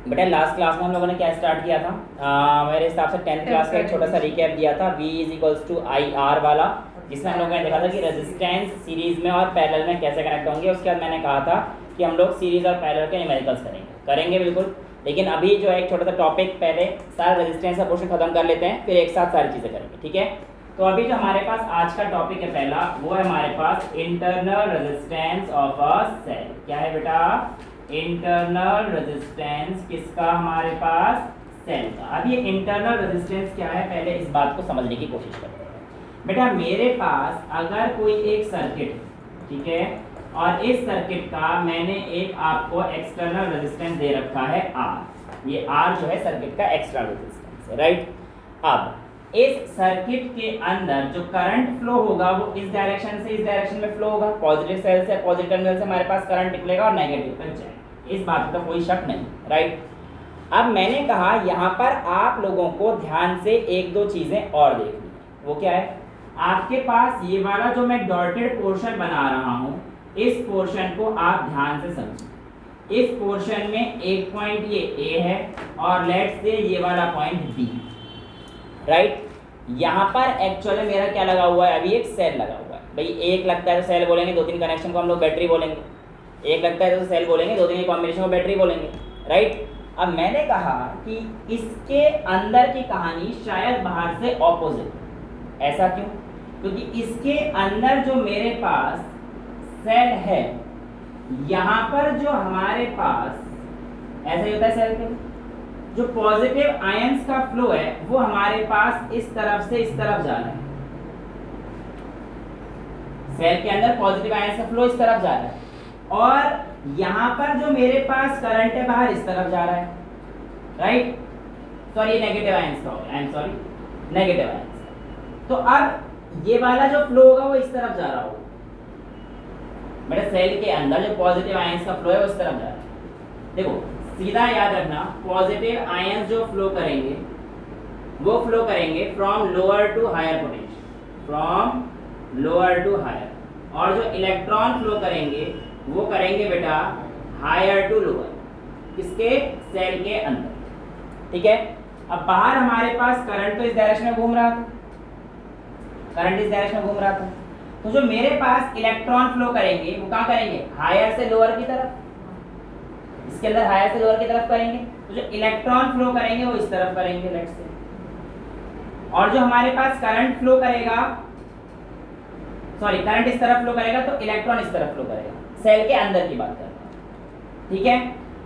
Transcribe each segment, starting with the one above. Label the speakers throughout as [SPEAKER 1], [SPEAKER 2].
[SPEAKER 1] बेटा last class में हम लोगों ने क्या स्टार्ट किया था? मेरे हिसाब से 10th क्लास का एक छोटा सा रिकैप दिया था, V = IR वाला, जिसमें हम लोगों ने देखा था कि रेजिस्टेंस सीरीज में और पैरेलल में कैसे कनेक्ट होंगे। उसके बाद मैंने कहा था कि हम लोग सीरीज और पैरेलल के न्यूमेरिकल्स करेंगे बिल्कुल। लेकिन अभी जो है एक छोटा सा टॉपिक, पहले सारा रेजिस्टेंस का पोर्शन खत्म कर लेते हैं, फिर एक साथ सारी चीज़ें करेंगे, ठीक है? तो अभी जो हमारे पास आज का टॉपिक है पहला, वो है हमारे पास internal resistance of a cell. क्या है बेटा? इंटरनल रेजिस्टेंस किसका? हमारे पास सेल का। अब ये इंटरनल रेजिस्टेंस क्या है, पहले इस बात को समझने की कोशिश करते हैं। बेटा मेरे पास अगर कोई एक सर्किट, ठीक है, और इस सर्किट का मैंने एक आपको एक्सटर्नल रेजिस्टेंस दे रखा है R। ये R जो है सर्किट का एक्स्ट्रा रेजिस्टेंस है, राइट? अब इस सर्किट के अंदर जो करंट फ्लो होगा वो इस डायरेक्शन से इस डायरेक्शन में फ्लो होगा। पॉजिटिव सेल से, पॉजिटिव टर्मिनल से हमारे पास करंट निकलेगा और नेगेटिव पर जाएगा, इस बात का तो कोई शक नहीं, राइट? अब मैंने कहा यहाँ पर आप लोगों को ध्यान से एक दो चीजें और देखनी है। वो क्या है? आपके पास ये वाला जो मैं डॉटेड पोर्शन बना रहा हूँ, इस पोर्शन को आप ध्यान से समझिए। इस पोर्शन में एक पॉइंट ये A है और लेट्स से ये वाला पॉइंट B, राइट? यहाँ पर एक्चुअली मेरा क्या लगा हुआ है? अभी एक सेल लगा हुआ है। भाई एक लगता है तो सेल बोलेंगे, दो तीन कनेक्शन को हम लोग बैटरी बोलेंगे। एक लगता है तो सेल बोलेंगे, दो तीन कॉम्बिनेशन को बैटरी बोलेंगे, राइट? अब मैंने कहा कि इसके अंदर की कहानी शायद बाहर से ऑपोजिट। ऐसा क्यों? क्योंकि इसके अंदर जो मेरे पास सेल है, यहाँ पर जो हमारे पास ऐसा ही होता है, सेल के जो पॉजिटिव आयंस का फ्लो है वो हमारे पास इस तरफ से इस तरफ जा रहा है। सेल के अंदर पॉजिटिव आयंस का फ्लो इस तरफ जा रहा है और यहाँ पर जो मेरे पास करंट है बाहर इस तरफ जा रहा है, राइट? सॉरी, नेगेटिव आयंस का होगा, I am sorry, negative ions. तो अब ये वाला जो फ्लो होगा वो इस तरफ जा रहा होगा। मेरे सेल के अंदर जो पॉजिटिव आयंस का फ्लो है वो इस तरफ जा रहा है। देखो सीधा याद रखना, पॉजिटिव आयंस जो फ्लो करेंगे वो फ्लो करेंगे from lower to higher potential, from lower to higher, और जो इलेक्ट्रॉन फ्लो करेंगे वो करेंगे बेटा हायर टू लोअर, किसके? सेल के अंदर, ठीक है? अब बाहर हमारे पास करंट तो इस डायरेक्शन में घूम रहा था, करंट इस डायरेक्शन में घूम रहा था, तो जो मेरे पास इलेक्ट्रॉन फ्लो करेंगे वो कहाँ करेंगे? हायर से लोअर की तरफ। इसके अंदर हायर से लोअर की तरफ करेंगे, तो जो इलेक्ट्रॉन फ्लो करेंगे वो इस तरफ करेंगे, लेट्स से। और जो हमारे पास करंट फ्लो करेगा, सॉरी करंट इस तरफ फ्लो करेगा तो इलेक्ट्रॉन इस तरफ फ्लो करेगा। सेल के अंदर की बात कर रहे हैं, ठीक है?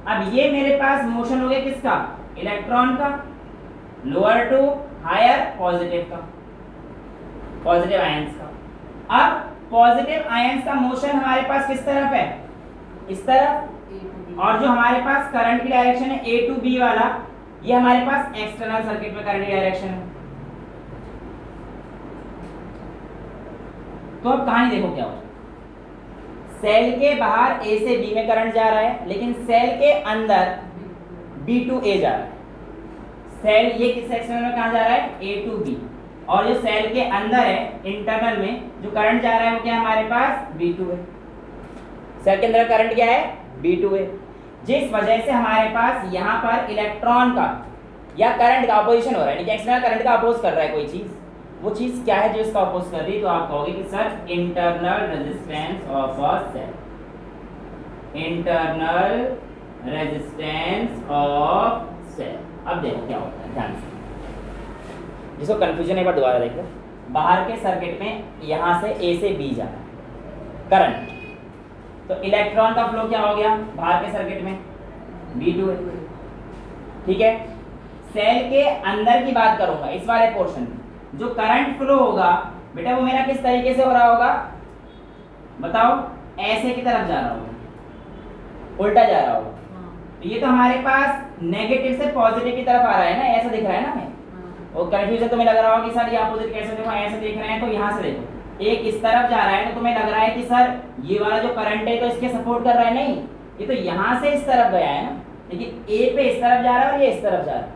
[SPEAKER 1] अब ये मेरे पास मोशन हो गया किसका? इलेक्ट्रॉन का, लोअर टू हायर, पॉजिटिव का, पॉजिटिव आयंस का। अब पॉजिटिव आयंस का मोशन हमारे पास किस तरफ है? इस तरफ। और जो हमारे पास करंट की डायरेक्शन है A to B वाला, ये हमारे पास एक्सटर्नल सर्किट में करंट की डायरेक्शन है। तो अब कहानी देखो क्या हो, सेल के बाहर A से B में करंट जा रहा है, लेकिन सेल के अंदर B to A जा रहा है। सेल ये किस सेक्शन में कहाँ जा रहा है? A to B। और जो सेल के अंदर है इंटरनल में जो करंट जा रहा है वो क्या है हमारे पास? B to A। सेल के अंदर करंट क्या है? B to A। जिस वजह से हमारे पास यहाँ पर इलेक्ट्रॉन का या करंट का अपोजिशन हो रहा है, यानी कि एक्सटर्नल करंट का अपोज कर रहा है कोई चीज, वो चीज क्या है जो इसका अपोज कर रही है? तो आप कहोगे कि sir internal resistance of a cell, internal resistance of cell. अब देखो क्या होता है, ध्यान से, जिसको कंफ्यूजन एक बार दोबारा देखो। बाहर के सर्किट में यहाँ से A से B जा रहा है करंट, तो इलेक्ट्रॉन का फ्लो क्या हो गया बाहर के सर्किट में? B to A, ठीक है? सेल के अंदर की बात करूंगा, इस वाले पोर्शन में जो करंट फ्लो होगा बेटा वो मेरा किस तरीके से हो रहा होगा? बताओ, ऐसे की तरफ जा रहा होगा, उल्टा जा रहा होगा। तो ये तो हमारे पास नेगेटिव से पॉजिटिव की तरफ आ रहा है ना, ऐसा दिख रहा है ना हमें। और कंफ्यूजन तुम्हें लग रहा होगा कि सर ये अपोजिट कैसे देखो, ऐसे देख रहे हैं, तो यहाँ से देखो, एक इस तरफ जा रहा है तो तुम्हें लग रहा है कि सर ये वाला जो करंट है तो इसके सपोर्ट कर रहा है। नहीं, ये तो यहाँ से इस तरफ गया है ना, लेकिन A पे इस तरफ जा रहा है और ये इस तरफ जा रहा है,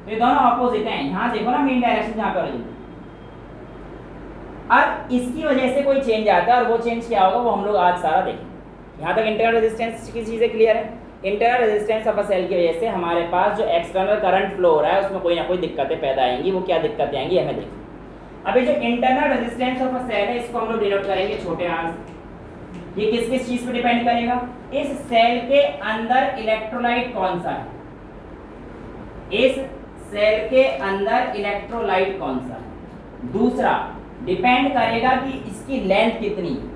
[SPEAKER 1] तो ये दोनों ऑपोजिट हैं। यहाँ देखो ना मेन डायरेक्शन जहाँ पर। अब इसकी वजह से कोई चेंज आता है और वो चेंज क्या होगा वो हम लोग आज सारा देखेंगे। यहाँ तक इंटरनल रेजिस्टेंस की चीज़ें क्लियर है। Internal resistance of a cell की वजह से हमारे पास जो एक्सटर्नल करंट फ्लो हो रहा है उसमें कोई ना कोई दिक्कतें पैदा आएंगी। वो क्या दिक्कतें आएंगी हमें देखो। अभी जो internal resistance of a cell है इसको हम लोग डिनोट करेंगे छोटे आर से। ये किस किस चीज पे डिपेंड करेगा? इस सेल के अंदर इलेक्ट्रोलाइट कौन सा है, इस सेल के अंदर इलेक्ट्रोलाइट कौन सा है। दूसरा डिपेंड करेगा कि इसकी लेंथ कितनी है,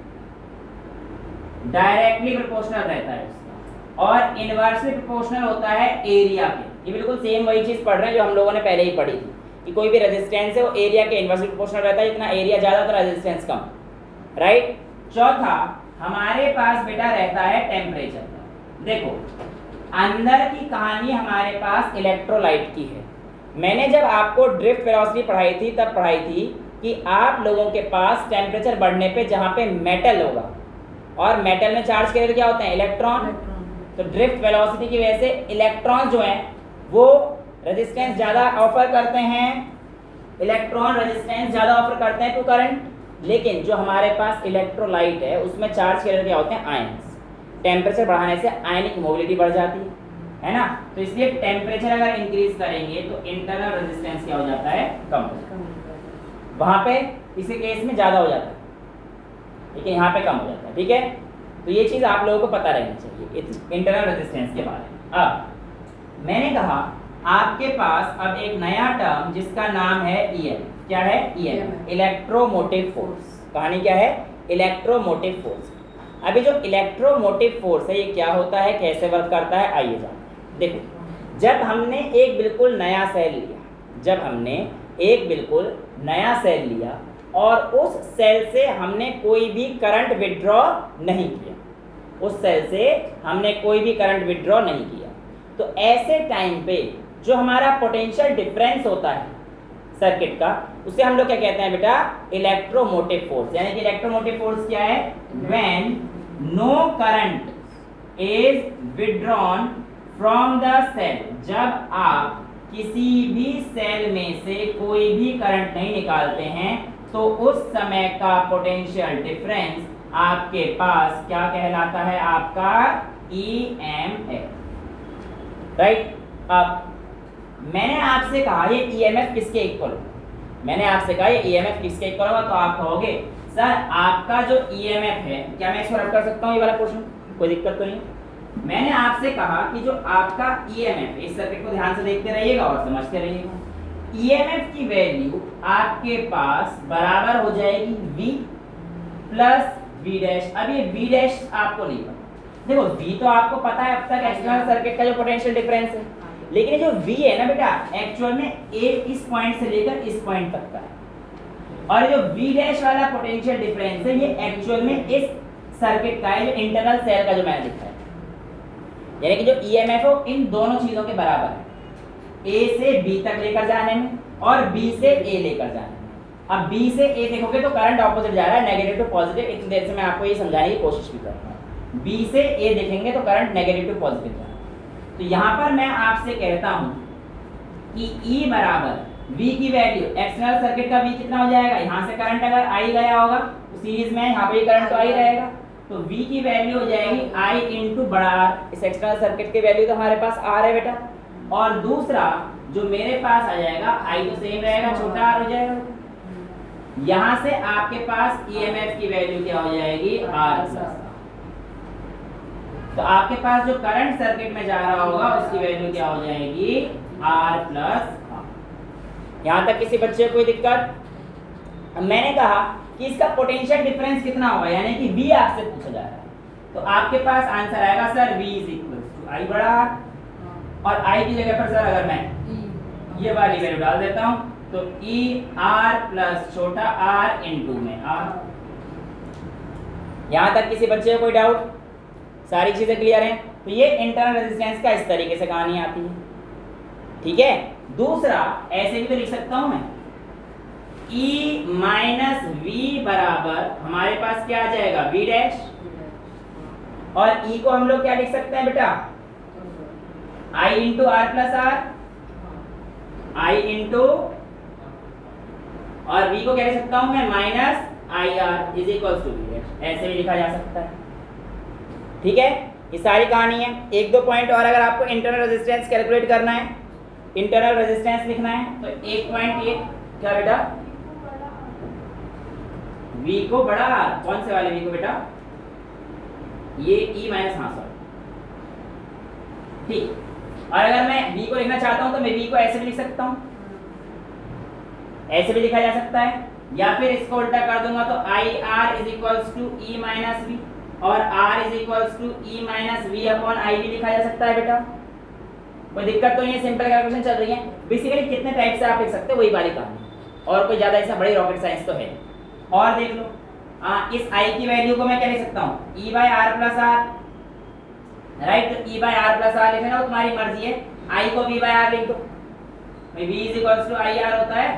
[SPEAKER 1] डायरेक्टली प्रोपोर्शनल रहता है उसका, और इनवर्सली प्रोपोर्शनल होता है एरिया के। ये बिल्कुल सेम वही चीज पढ़ रहे हैं जो हम लोगों ने पहले ही पढ़ी थी कि कोई भी रेजिस्टेंस है वो एरिया के इनवर्सली प्रोपोर्शनल रहता है, इतना एरिया ज्यादा तो रेजिस्टेंस कम, राइट। चौथा हमारे पास बेटा रहता है टेम्परेचर। देखो अंदर की कहानी हमारे पास इलेक्ट्रोलाइट की है। मैंने जब आपको ड्रिफ्ट वेलोसिटी पढ़ाई थी तब पढ़ाई थी कि आप लोगों के पास टेम्परेचर बढ़ने पे जहाँ पे मेटल होगा, और मेटल में चार्ज कैरियर क्या होते हैं, इलेक्ट्रॉन। तो ड्रिफ्ट वेलोसिटी की वजह से इलेक्ट्रॉन जो हैं वो रेजिस्टेंस ज़्यादा ऑफर करते हैं, इलेक्ट्रॉन रेजिस्टेंस ज़्यादा ऑफर करते हैं टू करंट। लेकिन जो हमारे पास इलेक्ट्रोलाइट है उसमें चार्ज कैरियर क्या होते हैं, आयंस। टेम्परेचर बढ़ाने से आयनिक मोबिलिटी बढ़ जाती है ना। तो इसलिए टेम्परेचर अगर इंक्रीज करेंगे तो इंटरनल रेजिस्टेंस क्या हो जाता है, कम। वहाँ पे इसी केस में ज़्यादा हो जाता है लेकिन यहाँ पे कम हो जाता है, ठीक है। तो ये चीज़ आप लोगों को पता रहनी चाहिए इंटरनल रेजिस्टेंस के बारे में। अब मैंने कहा आपके पास अब एक नया टर्म जिसका नाम है ईएमएफ। क्या है? EMF, electromotive force. कहानी क्या है? Electromotive force. अभी जो इलेक्ट्रोमोटिव फोर्स है ये क्या होता है, कैसे वर्क करता है, आइए जानते हैं। देखो जब हमने एक बिल्कुल नया सेल लिया, जब हमने एक बिल्कुल नया सेल लिया और उस सेल से हमने कोई भी करंट विड्रॉ नहीं किया, उस सेल से हमने कोई भी करंट विड्रॉ नहीं किया, तो ऐसे टाइम पे जो हमारा पोटेंशियल डिफरेंस होता है सर्किट का, उसे हम लोग क्या कहते हैं बेटा, इलेक्ट्रोमोटिव फोर्स। यानी कि इलेक्ट्रोमोटिव फोर्स क्या है, when no current is withdrawn from the cell. जब आप किसी भी सेल में से कोई भी करंट नहीं निकालते हैं तो उस समय का पोटेंशियल डिफरेंस आपके पास क्या कहलाता है, आपका ईएमएफ, राइट। अब मैंने आपसे कहा ये ईएमएफ किसके इक्वल होगा, मैंने आपसे कहा ये ईएमएफ किसके इक्वल होगा, तो आप कहोगे सर आपका जो ईएमएफ है, क्या मैं इसको रख कर सकता हूँ ये वाला क्वेश्चन, कोई दिक्कत तो नहीं। मैंने आपसे कहा कि जो आपका ईएमएफ, इस सर्किट को ध्यान से देखते रहिएगा और समझते रहिएगा, ईएमएफ की वैल्यू आपके पास बराबर हो जाएगी V प्लस V डैश। अब ये V डैश आपको नहीं पता, देखो V तो आपको पता है अब तक एक्सटर्नल सर्किट का जो पोटेंशियल डिफरेंस है, लेकिन जो V है ना बेटा एक्चुअल में इस पॉइंट से लेकर इस पॉइंट तक का है, और जो V डैश वाला पोटेंशियल डिफरेंस है ये एक्चुअल में इस सर्किट का है, जो इंटरनल सेल का जो मैंने लिखा है। यानी कि जो ईएमएफ है इन दोनों चीजों के बराबर है, A से B तक लेकर जाने में और B से A लेकर जाने में। अब B से A देखोगे तो करंट ऑपोजिट जा रहा है, नेगेटिव टू पॉजिटिव। इतनी देर से मैं आपको ये समझाने की कोशिश भी कर रहा हूँ। B से A देखेंगे तो करंट नेगेटिव टू पॉजिटिव जा रहा है। तो यहाँ पर मैं आपसे कहता हूँ कि E बराबर V की वैल्यू, एक्सटर्नल सर्किट का V कितना हो जाएगा, यहाँ से करंट अगर I गया होगा तो सीरीज में यहाँ पे करंट तो I रहेगा, तो V की वैल्यू हो जाएगी I इंटू बड़ा R। इस एक्सटर्नल सर्किट की वैल्यू तो हमारे पास R है बेटा, और दूसरा जो मेरे पास आ जाएगा I तो सेम रहेगा, छोटा R हो जाएगा। यहाँ से आपके पास EMF की वैल्यू क्या हो जाएगी, R प्लस। तो आपके पास जो करंट सर्किट में जा रहा होगा उसकी वैल्यू क्या हो जाएगी, R प्लस। यहाँ तक किसी बच्चे को कोई दिक्कत? मैंने कहा कि इसका पोटेंशियल डिफरेंस कितना होगा, यानी कि V आपसे पूछा जा रहा है, तो आपके पास आंसर आएगा sir V is equal to I बड़ा R, और I की जगह पर सर अगर मैं ये वाली वैल्यू डाल देता हूँ तो E R प्लस छोटा r इंटू में R। यहाँ तक किसी बच्चे को कोई डाउट? सारी चीजें क्लियर हैं? तो ये इंटरनल रेजिस्टेंस का इस तरीके से कहानी आती है, ठीक है। दूसरा ऐसे भी तो लिख सकता हूं मैं, E माइनस V बराबर हमारे पास क्या आ जाएगा, V डैश, और E को हम लोग क्या लिख सकते हैं बेटा, I into R plus R, I into, और V को क्या लिख सकता हूं मैं, minus I R is equal to V dash. ऐसे भी लिखा जा सकता है, ठीक है। ये सारी कहानी है। एक दो पॉइंट और अगर आपको इंटरनल रेजिस्टेंस कैलकुलेट करना है, इंटरनल रेजिस्टेंस लिखना है, तो एक पॉइंट ये क्या बेटा, V को बड़ा, कौन से वाले V को बेटा, ये E माइनस, हाँ सॉरी, ठीक। और अगर मैं V को लिखना चाहता हूं तो मैं V को ऐसे भी लिख सकता हूं, ऐसे भी लिखा जा सकता है, या फिर इसको उल्टा कर दूंगा तो IR is equals to E minus V और R is equals to E minus V upon I भी लिखा जा सकता है बेटा। कोई दिक्कत तो नहीं है, सिंपल कैलकुलेशन चल रही है। बेसिकली कितने टाइप से आप लिख सकते हो वही वाली कहानी, और कोई ज्यादा ऐसा बड़ी रॉकेट साइंस तो है। और देख लो इस I की वैल्यू को मैं क्या लिख सकता हूँ, E by R plus R, right. तो E by R plus R लिखना हो तुम्हारी मर्जी है, I को V बाय R लिख दो, V is equals to IR होता है,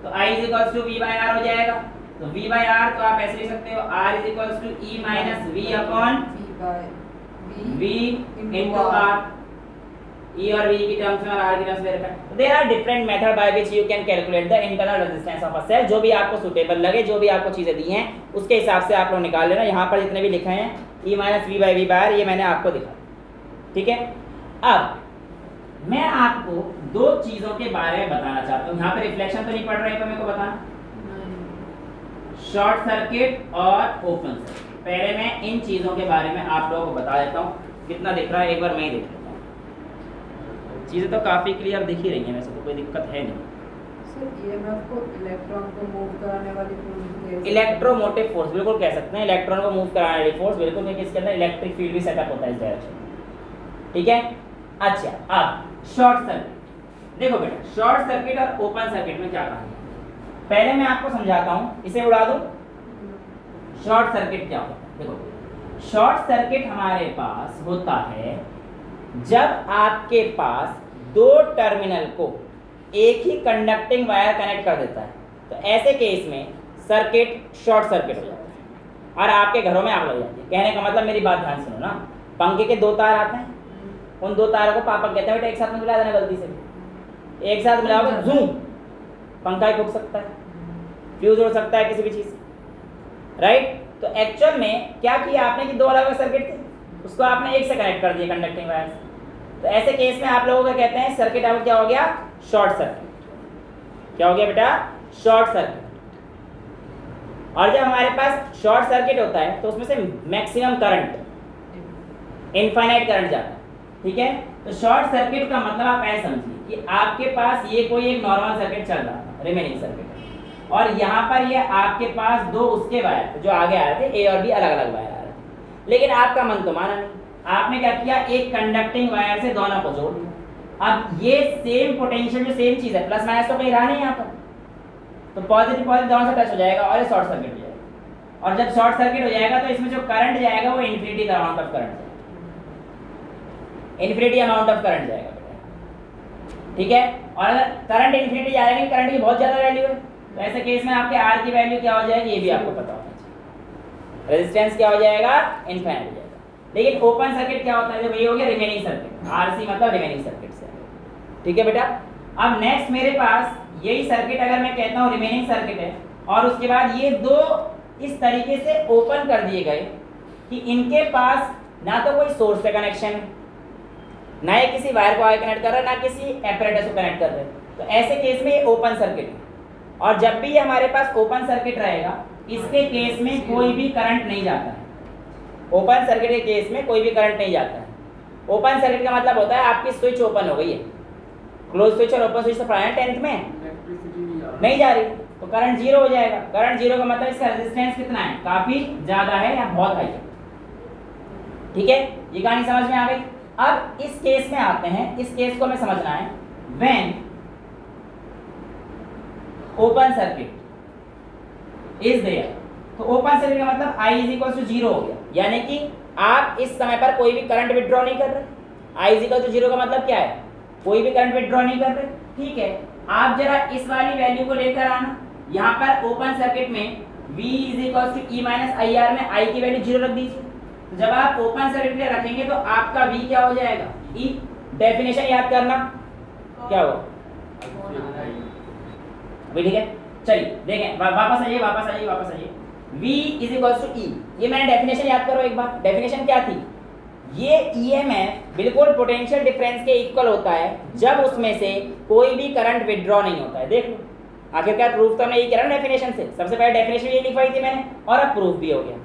[SPEAKER 1] तो I is equals to V by R हो जाएगा। तो V बाय R तो आप ऐसे लिख सकते हो, R is equals to E minus V upon V into R। E और V की टर्म्स में और R की टर्म्स में रखा है। There are different method by which you can calculate the internal resistance of a cell. जो भी आपको सूटेबल लगे, जो भी आपको चीजें दी हैं उसके हिसाब से आप लोग निकाल लेना। यहाँ पर जितने भी लिखे हैं E minus V by V by R, ये मैंने आपको दिखा, ठीक है। अब मैं आपको दो चीजों के बारे में बताना चाहता हूँ। यहाँ पे रिफ्लेक्शन तो नहीं पड़ रही, तो मेरे को बताना, शॉर्ट सर्किट और ओपन सर्किट। पहले मैं इन चीजों के बारे में आप लोगों को बता देता हूँ। कितना दिख रहा है एक बार मैं ही देख लेता हूँ। चीजें तो काफी क्लियर दिख ही रही हैं, वैसे तो कोई दिक्कत है नहीं।
[SPEAKER 2] इलेक्ट्रॉन को मूव कराने वाली फोर्स,
[SPEAKER 1] इलेक्ट्रोमोटिव फोर्स बिल्कुल कह सकते हैं, इलेक्ट्रॉन को मूव कराने वाली फोर्स बिल्कुल, क्योंकि इसके अंदर इलेक्ट्रिक फील्ड भी सेटअप होता है इस डायरेक्शन, ठीक है। अच्छा, अब शॉर्ट सर्किट देखो बेटा, शॉर्ट सर्किट और ओपन सर्किट में क्या कहानी है, पहले मैं आपको समझाता हूं, इसे उड़ा दूं। शॉर्ट सर्किट क्या होता है, देखो शॉर्ट सर्किट हमारे पास होता है जब आपके पास दो टर्मिनल को एक ही कंडक्टिंग वायर कनेक्ट कर देता है, तो ऐसे केस में सर्किट शॉर्ट सर्किट हो जाता है और आपके घरों में आग लग जाती है। कहने का मतलब, मेरी बात ध्यान सुनो ना, पंखे के दो तार आते हैं, उन दो तारों को पापा कहते हैं बेटा एक साथ में मिला देना, गलती से एक साथ मिलाओगे जूम, पंखा ही फूक सकता है, फ्यूज उड़ सकता है किसी भी चीज, राइट। तो एक्चुअल में क्या किया आपने कि दो अलग अलग सर्किट थे, उसको आपने एक से कनेक्ट कर दिया कंडक्टिंग वायर से। तो ऐसे केस में आप लोगों को कहते हैं सर्किट आपको क्या हो गया, शॉर्ट सर्किट। क्या हो गया बेटा, शॉर्ट सर्किट। और जब हमारे पास शॉर्ट सर्किट होता है तो उसमें से मैक्सिमम करंट, इनफाइनाइट करंट जाता है, ठीक है। तो शॉर्ट सर्किट का मतलब आप ऐसे समझिए कि आपके पास ये कोई एक नॉर्मल सर्किट चल रहा था, रिमेनिंग सर्किट, और यहाँ पर ये आपके पास दो उसके वायर जो आगे आ रहे थे, ए और बी अलग अलग वायर आ रहे थे, लेकिन आपका मन तो माना नहीं, आपने क्या किया, एक कंडक्टिंग वायर से दोनों को जोड़ दिया। अब ये सेम पोटेंशियल जो सेम चीज है, प्लस माइनस तो कहीं रहा नहीं यहाँ पर, तो पॉजिटिव पॉजिटिव दोनों से टच हो जाएगा और ये शॉर्ट सर्किट हो जाएगा। और जब शॉर्ट सर्किट हो जाएगा तो इसमें जो करंट जाएगा वो इन्फिनिटी का amount of current, infinity amount of current जाएगा बेटा, ठीक है। और अगर करंट इन्फिनिटी जा रही है, करंट की बहुत ज्यादा वैल्यू है, तो ऐसे केस में आपके आर की वैल्यू क्या हो जाएगी ये भी आपको पता होना चाहिए, रेजिस्टेंस क्या हो जाएगा, इनफाइनाइट हो जाएगा। लेकिन ओपन सर्किट क्या होता है, जब ये हो गया रिमेनिंग सर्किट, आरसी मतलब रिमेनिंग सर्किट से, ठीक है बेटा। अब नेक्स्ट मेरे पास यही सर्किट अगर मैं कहता हूँ रिमेनिंग सर्किट है, और उसके बाद ये दो इस तरीके से ओपन कर दिए गए कि इनके पास ना तो कोई सोर्स से कनेक्शन है, ना ये किसी वायर को आगे कनेक्ट कर रहा है, ना किसी एपरेटस को कनेक्ट कर रहे हैं, तो ऐसे केस में ये ओपन सर्किट है। और जब भी ये हमारे पास ओपन सर्किट रहेगा, इसके केस में कोई भी करंट नहीं जाता है, ओपन सर्किट के केस में कोई भी करंट नहीं जाता है। ओपन सर्किट का मतलब होता है आपकी स्विच ओपन हो गई है, क्लोज स्विच और ओपन स्विच तो पढ़ाया 10th में, नहीं जा रही, तो करंट जीरो हो जाएगा। करंट जीरो का मतलब इसका रेजिस्टेंस कितना है, काफी ज्यादा है या बहुत हाई है, ठीक है। ये कहानी समझ में आ गई। अब इस केस में आते हैं, इस केस को हमें समझना है, when open circuit is there, तो ओपन सर्किट का मतलब I इज इक्वल टू 0 हो गया, यानी कि आप इस समय पर कोई भी करंट विड्रॉ नहीं कर रहे। I इज इक्वल टू 0 का मतलब क्या है, कोई भी करंट विड्रॉ नहीं कर रहे, ठीक है। आप जरा इस वाली वैल्यू को लेकर आना, यहाँ पर ओपन सर्किट में V is equal to E minus IR में I की वैल्यू 0 रख दीजिए। तो जब आप ओपन सर्किट में रखेंगे तो आपका V क्या हो जाएगा, E। डेफिनेशन याद करना क्या हो, ठीक है। चलिए देखें, वापस आइए वापस आइए वापस आइए। V is equal to E, ये मैंने डेफिनेशन याद करो एक बार। डेफिनेशन क्या थी, ये ईएमएफ बिल्कुल पोटेंशियल डिफरेंस के इक्वल होता है जब उसमें से कोई भी करंट विड्रॉ नहीं होता है। देख लो, आखिरकार प्रूफ तो हमने ये किया ना डेफिनेशन से, सबसे पहले डेफिनेशन ये लिखवाई थी मैंने और अब प्रूफ भी हो गया।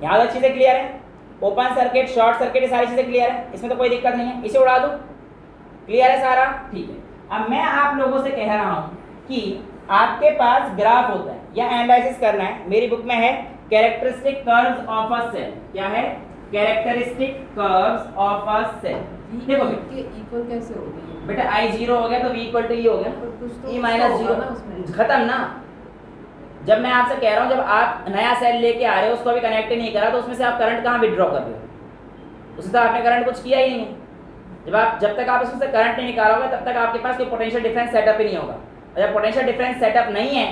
[SPEAKER 1] यहाँ तक चीज़ें क्लियर है, ओपन सर्किट शॉर्ट सर्किट ये सारी चीज़ें क्लियर है, इसमें तो कोई दिक्कत नहीं है, इसे उड़ा दो, क्लियर है सारा, ठीक है। अब मैं आप लोगों से कह रहा हूँ कि आपके पास ग्राफ होता है या एनालिसिस करना है, मेरी बुक में है characteristic curves of a cell. क्या है? Characteristic curves of a cell. देखो
[SPEAKER 2] के इक्वल कैसे हो गई
[SPEAKER 1] बेटा, I 0 हो गया तो V इक्वल टू E हो गया, E माइनस 0 खत्म ना। जब मैं आपसे कह रहा हूँ जब आप नया सेल लेके आ रहे हो, उसको अभी कनेक्ट नहीं करा, तो उसमें से आप करंट कहाँ विड्रॉ कर रहे हो? उससे तो आपने करंट कुछ किया ही नहीं है। जब तक आप उसमें से करंट नहीं निकालोगे तब तक आपके पास कोई पोटेंशियल डिफरेंस सेटअप ही नहीं होगा। और जब पोटेंशियल डिफरेंस सेटअप नहीं है,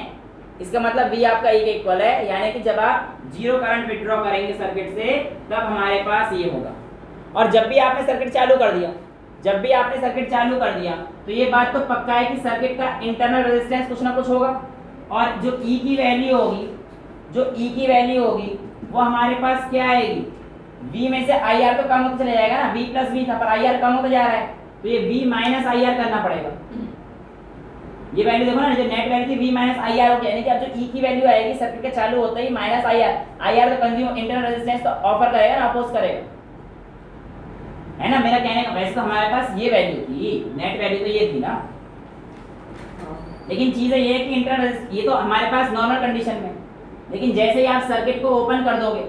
[SPEAKER 1] इसका मतलब V आपका E के इक्वल है, यानी कि जब आप जीरो करंट विड्रॉ करेंगे सर्किट से तब हमारे पास ये होगा। और जब भी आपने सर्किट चालू कर दिया, तो ये बात तो पक्का है कि सर्किट का इंटरनल रेजिस्टेंस कुछ ना कुछ होगा, और जो E की वैल्यू होगी वो हमारे पास क्या आएगी? V में से IR तो कम होता चला जाएगा ना, V प्लस V था पर IR कम होता जा रहा है, तो ये V माइनस IR करना पड़ेगा। ये वैल्यू देखो ना, जो नेट वैल्यू थी V माइनस IR हो गया, यानी कि अब जो E की वैल्यू आएगी सर्किट के चालू होते ही माइनस IR तो कंज्यूम इंटरनल रेजिस्टेंस तो ऑफर करेगा ना, अपोज करेगा, है ना। मेरा कहने का वैसे तो हमारे पास ये वैल्यू थी, नेट वैल्यू तो ये थी ना, लेकिन चीज़ ये है कि इंटरनल ये तो हमारे पास नॉर्मल कंडीशन में, लेकिन जैसे ही आप सर्किट को ओपन कर दोगे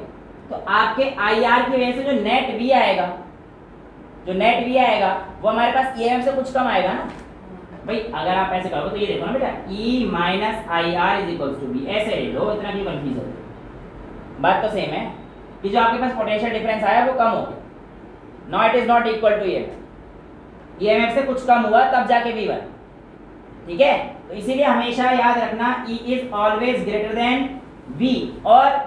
[SPEAKER 1] तो आपके IR की वजह से जो नेट V आएगा वो हमारे पास EMF से कुछ कम आएगा ना भाई। अगर आप ऐसे करोगे तो ये देखो ना बेटा, E minus IR is equal to V, ऐसे ले लो, इतना क्यों कंफ्यूज हो? बात तो सेम है कि जो आपके पास पोटेंशियल डिफरेंस आया वो कम हो गया, no it is not equal to EMF से कुछ कम हुआ तब जाके V1, ठीक है। तो इसीलिए हमेशा याद रखना E is always greater than V, और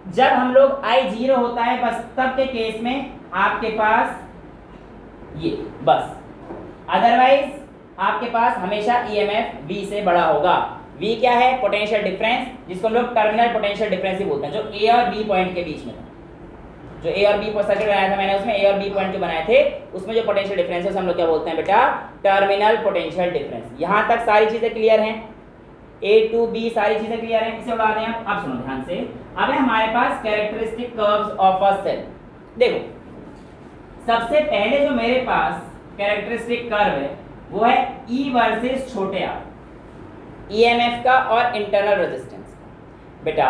[SPEAKER 1] जब हम लोग I 0 होता है बस तब के केस में आपके पास ये बस, अदरवाइज आपके पास हमेशा EMF V से बड़ा होगा। V क्या है? पोटेंशियल डिफरेंस, जिसको हम लोग टर्मिनल पोटेंशियल डिफरेंस ही बोलते हैं, जो A और B पॉइंट के बीच में था। जो A और B पर सर्किट बनाया था मैंने, उसमें A और B पॉइंट जो बनाए थे उसमें जो पोटेंशियल डिफरेंस है हम लोग क्या बोलते हैं बेटा? Terminal potential difference. यहाँ तक सारी चीजें क्लियर हैं, A to B सारी चीजें क्लियर हैं, इसे उड़ा दें हम। अब सुनो ध्यान से, अब है हमारे पास characteristic curves of a cell. देखो सबसे पहले जो मेरे पास कैरेक्टरिस्टिक कर्व है वो है E वर्सेस छोटे r, EMF का और इंटरनल रेजिस्टेंस का। बेटा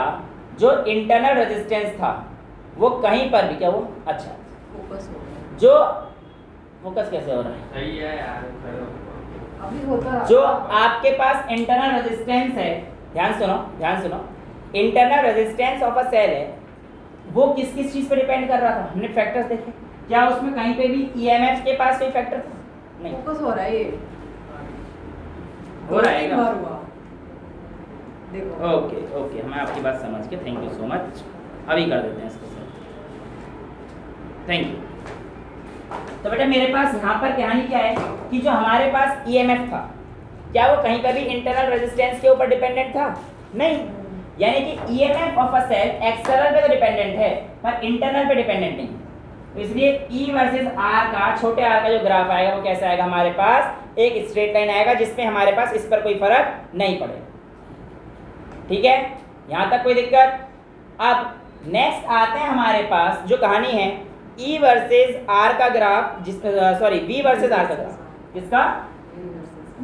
[SPEAKER 1] जो इंटरनल रेजिस्टेंस था वो कहीं पर भी क्या हुआ? अच्छा
[SPEAKER 2] फोकस हो गया,
[SPEAKER 1] जो फोकस कैसे हो रहा है?
[SPEAKER 3] सही है यार,
[SPEAKER 2] अभी होता है।
[SPEAKER 1] जो आपके पास इंटरनल रेजिस्टेंस है, ध्यान सुनो, internal resistance of a cell है, वो किस किस चीज पर डिपेंड कर रहा था? हमने फैक्टर्स देखे, क्या उसमें कहीं पे भी EMF के पास कोई फैक्टर था? नहीं,
[SPEAKER 2] फोकस हो रहा है, ये
[SPEAKER 1] हो रहा है
[SPEAKER 2] एक
[SPEAKER 1] क्या?
[SPEAKER 2] बार हुआ, देखो।
[SPEAKER 1] ओके, हमें आपकी बात समझ के थैंक यू सो मच। अभी कर देते हैं इसको सर, थैंक यू। तो बेटा मेरे पास यहाँ पर कहानी क्या है कि जो हमारे पास EMF था, क्या वो कहीं पर भी इंटरनल रेजिस्टेंस के ऊपर डिपेंडेंट था? नहीं, यानी कि EMF of a cell external पे तो डिपेंडेंट है पर इंटरनल पे डिपेंडेंट नहीं। तो इसलिए E वर्सेस R का, छोटे r का जो ग्राफ आएगा वो कैसा आएगा? हमारे पास एक स्ट्रेट लाइन आएगा जिसमें हमारे पास इस पर कोई फर्क नहीं पड़ेगा, ठीक है। यहाँ तक कोई दिक्कत? अब नेक्स्ट आते हैं हमारे पास जो कहानी है E वर्सेस R का ग्राफ, V वर्सेस R का ग्राफ, किसका?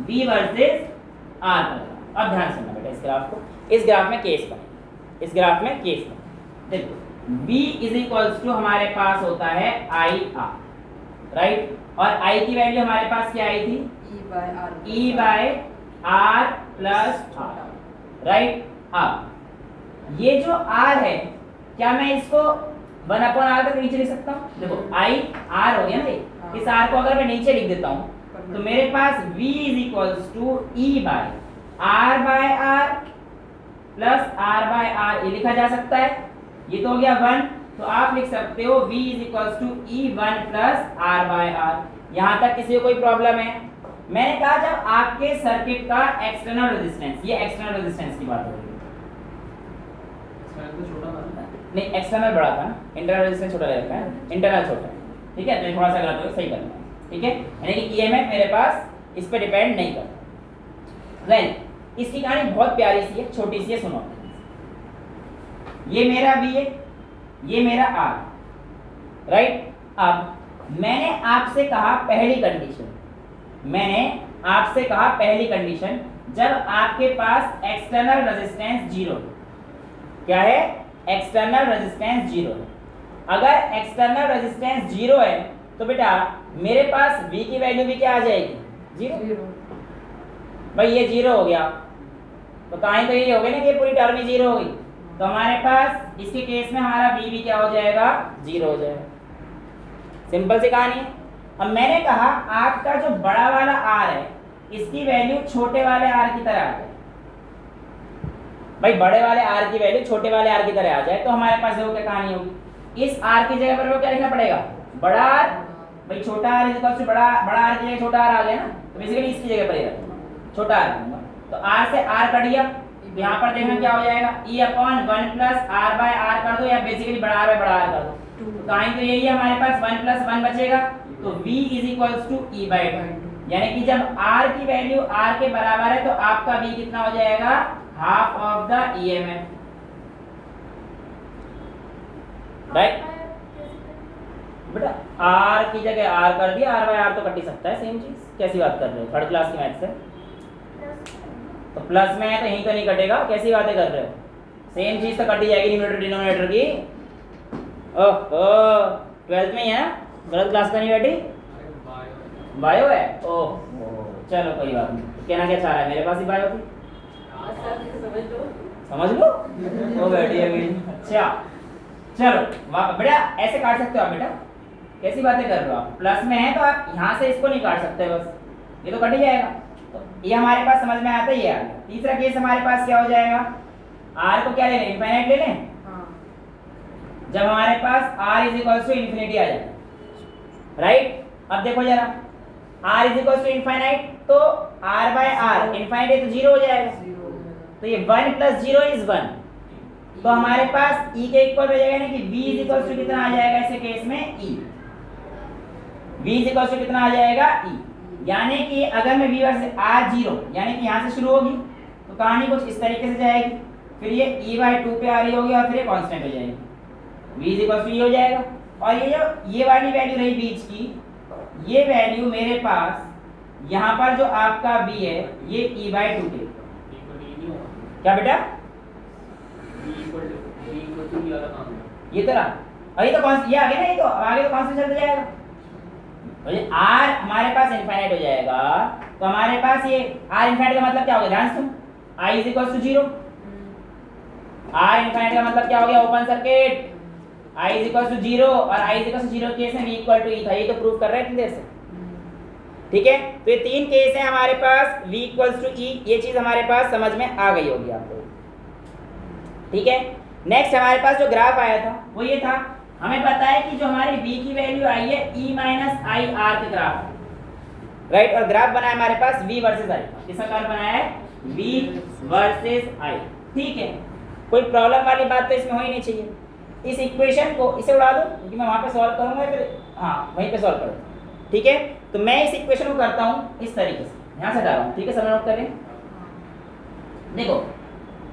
[SPEAKER 1] V वर्सेस R का ग्राफ। अब ध्यान सुनना बेटा, इस ग्राफ को, इस ग्राफ में केस बने, देखो V इज इक्वल्स टू हमारे पास होता है IR, राइट, और I की वैल्यू हमारे पास क्या आई थी? E by R plus R, right. अब ये जो R है, क्या मैं इसको 1/R तक नीचे लिख सकता हूँ? देखो I R हो गया ना, इस R को अगर मैं नीचे लिख देता हूँ तो मेरे पास V is equals to E by R plus R by R, ये लिखा जा सकता है। ये तो हो गया 1, तो आप लिख सकते हो V is equals to E1 plus R by R। यहाँ तक किसी को कोई प्रॉब्लम है? मैंने कहा जब आपके सर्किट का एक्सटर्नल रेजिस्टेंस, ये एक्सटर्नल रेजिस्टेंस की बात हो रही है, नहीं एक्सटर्नल बड़ा था ना, इंटरनल रेजिस्टेंस छोटा ले रखा है, इंटरनल छोटा है, ठीक है। तो थोड़ा सा गलत हो सही करना है, ठीक है। यानी कि ईएमएफ मेरे पास इस पे डिपेंड नहीं करता। देन इसकी कहानी बहुत प्यारी सी है, छोटी सी है, सुनो। ये मेरा V है, ये मेरा R, राइट। अब मैंने आपसे कहा पहली कंडीशन, जब आपके पास एक्सटर्नल रेजिस्टेंस 0, क्या है, एक्सटर्नल रेजिस्टेंस 0। अगर एक्सटर्नल रेजिस्टेंस 0 है तो बेटा मेरे पास V की वैल्यू भी क्या आ जाएगी, 0। भाई ये 0 हो गया तो कहानी तो यही हो गई ना कि पूरी टर्म ही 0 हो गई। तो हमारे पास इसके केस में हमारा V भी क्या हो जाएगा, 0 हो जाएगा। सिंपल सी कहानी है। अब मैंने कहा आपका जो बड़ा वाला R है इसकी वैल्यू छोटे वाले R की तरह आ जाए। भाई बड़े वाले R की वैल्यू छोटे वाले R की तरह आ जाए तो हमारे पास देखो क्या कहानी होगी, इस R की जगह पर वो क्या लिखना पड़ेगा, बड़ा R। भाई छोटा R इक्वल टू बड़ा R की जगह छोटा R आ गया ना, तो बेसिकली इसकी जगह पर ही छोटा R दूंगा। तो R से R कट गया, यहाँ पर देखना क्या हो जाएगा, E upon 1 plus R by R कर दो या बेसिकली बड़ा R बाय बड़ा R कर दो। तो कहानी तो यही है, हमारे पास 1 प्लस 1 बचेगा तो V is equals to E by 2। यानी कि जब R की वैल्यू R के बराबर है तो आपका V कितना हो जाएगा, half of the EMF, right. बेटा R की जगह R कर दिया, R बाय R तो कट ही सकता है, सेम चीज। कैसी बात कर रहे हो, थर्ड क्लास की मैथ्स है तो प्लस में है तो यहीं तो नहीं कटेगा, कैसी बातें कर रहे हो, सेम चीज तो कटी जाएगी न्यूमरेटर डिनोमिनेटर की। ओहो 12th में ही है ना, गलत क्लास का नहीं बैठी, बायो है। ओह चलो कोई बात नहीं, कहना क्या चाह रहा है, मेरे पास ही बायो थी, समझ लो वो बैठी है मेरी। अच्छा चलो बेटा ऐसे काट सकते हो आप, बेटा कैसी बातें कर रहे हो आप, प्लस में है तो आप यहाँ से इसको नहीं काट सकते, बस ये तो कट ही जाएगा। तो ये हमारे पास समझ में आता ही है। तीसरा केस हमारे पास क्या हो जाएगा, R को क्या ले लें, इनफाइनाइट ले लें। जब हमारे पास R is equal to infinity आ जाए, राइट। अब देखो जरा R is equal to infinite तो R बाय R इनफाइनाइट तो 0 हो जाएगा, तो ये 1 प्लस 0 इज 1। तो हमारे पास E के इक्वल हो जाएगा, यानी कि V इज इक्वल टू कितना आ जाएगा ऐसे केस में, E। V is equal to कितना आ जाएगा, E। यानी कि अगर मैं V वर्सेस R 0 यानी कि यहाँ से शुरू होगी तो कहानी कुछ इस तरीके से जाएगी, फिर ये E बाय 2 पे आ रही होगी और फिर ये कांस्टेंट हो जाएगी, V is equal to E हो जाएगा। और ये जो ये वाली वैल्यू रही बीच की, ये वैल्यू मेरे पास यहाँ पर जो आपका V है ये E बाय 2 के, क्या बेटा ये तरह, अभी तो ये आगे ना, ये तो आगे तो कांस्टेंट चलता जाएगा। R हमारे पास इनफाइनाइट हो जाएगा तो हमारे पास ये R इनफाइनाइट का मतलब क्या हो गया, ध्यान सुन, I is equal to 0। R infinite का मतलब क्या हो गया, open circuit, I is equal to 0 और I is equal to 0 case में V इक्वल टू E था, ये तो प्रूव कर रहे हैं इतनी देर से, ठीक है। तो ये तीन केस है हमारे पास, V इक्वल टू E, ये चीज हमारे पास समझ में आ गई होगी आपको, ठीक है। नेक्स्ट हमारे पास जो ग्राफ आया था वो ये था, हमें पता है कि जो हमारी V की वैल्यू आई है E माइनस आई आर के ग्राफ, राइट। और ग्राफ बनाया हमारे पास V वर्सेस I, किसका ग्राफ बनाया है, V वर्सेस I, ठीक है। कोई प्रॉब्लम वाली बात तो इसमें हो ही नहीं चाहिए। इस इक्वेशन को इसे उड़ा दो क्योंकि मैं वहां पे सॉल्व करूंगा, फिर हाँ वहीं पे सॉल्व करूंगा, ठीक है। तो मैं इस इक्वेशन को करता हूँ इस तरीके से, यहाँ से डाल रहा हूँ, ठीक है, सब नोट करें। देखो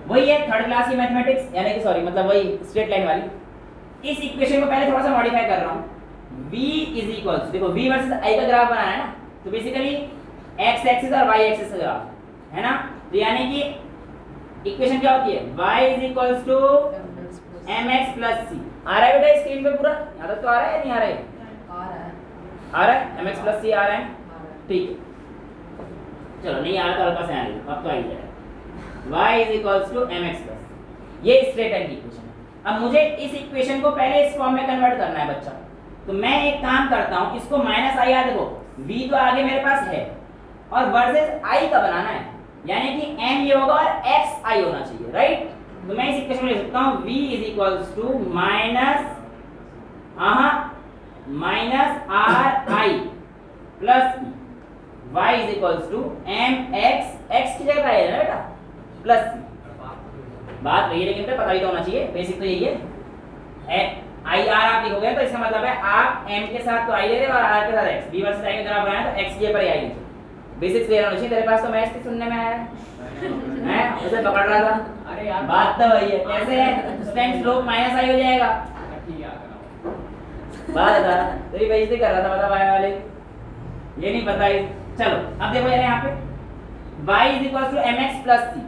[SPEAKER 1] वही है थर्ड क्लास की मैथमेटिक्स, यानी कि सॉरी मतलब वही स्ट्रेट लाइन वाली। इस इक्वेशन को पहले थोड़ा सा मॉडिफाई कर रहा हूँ, v इज इक्वल्स, देखो v वर्सेस i का ग्राफ बनाना है ना, तो बेसिकली x एक्सिस और y एक्सिस का ग्राफ है ना, तो यानी कि इक्वेशन क्या होती है, y is equals to mx plus c। आ रहा है बेटा स्क्रीन पे पूरा, यहाँ तक तो आ रहा है या नहीं आ रहा है, आ रहा है mx प्लस c आ रहा है, ठीक है। चलो नहीं आ रहा तो हल्का से आने दो, अब तो आ ही जाएगा, y is equals to mx plus, ये स्ट्रेट लाइन की इक्वेशन है। अब मुझे इस इक्वेशन को पहले इस फॉर्म में कन्वर्ट करना है बच्चा, तो मैं एक काम करता हूँ, इसको माइनस आई आ, देखो v तो आगे मेरे पास है और वर्सेस i का बनाना है, यानी कि m ये होगा और x i होना चाहिए, राइट। तो मैं इस इक्वेशन में लिख सकता हूँ v is equals to minus R I plus y is equals to m x की जगह आएगा ना बेटा प्लस, बात वही है लेकिन पता ही तो होना चाहिए, बेसिक तो यही है, आई आर आप लिखोगे तो इसका मतलब है आप m के साथ तो i ले रहे हो और r के साथ x, b वर्सेस i के तरफ बनाया तो x के पर i लीजिए। बेसिक्स क्लियर होना चाहिए। तेरे पास तो मैथ्स की सुनने में आया है उसे पकड़ रहा था।
[SPEAKER 3] अरे यार
[SPEAKER 1] बात तो वही है, कैसे है स्टेम स्लोप माइनस i हो जाएगा। बात बता, तेरी बेइज्जती कर रहा था मतलब आए वाले, ये नहीं पता है। चलो अब देखो यार यहाँ पे y mx c,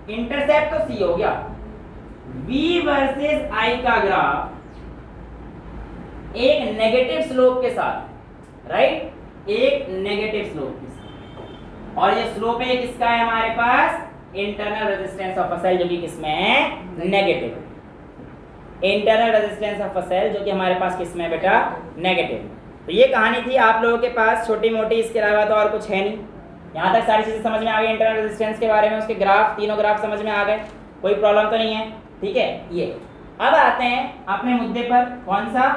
[SPEAKER 1] इंटरसेप्ट तो c हो गया, v वर्सेस i का ग्राफ एक नेगेटिव स्लोप के साथ, राइट, एक नेगेटिव स्लोप के साथ, और ये स्लोप है किसका है हमारे पास, internal resistance of a cell जो कि किसमें है, negative. Internal resistance of a cell जो कि हमारे पास किसमें है बेटा, नेगेटिव। तो ये कहानी थी आप लोगों के पास छोटी मोटी, इसके अलावा तो और कुछ है नहीं। यहाँ तक सारी चीजें समझ में आ गई इंटरनल रेजिस्टेंस के बारे में, उसके ग्राफ, तीनों ग्राफ समझ में आ गए, कोई प्रॉब्लम तो नहीं है, ठीक है। ये अब आते हैं अपने मुद्दे पर, कौन सा,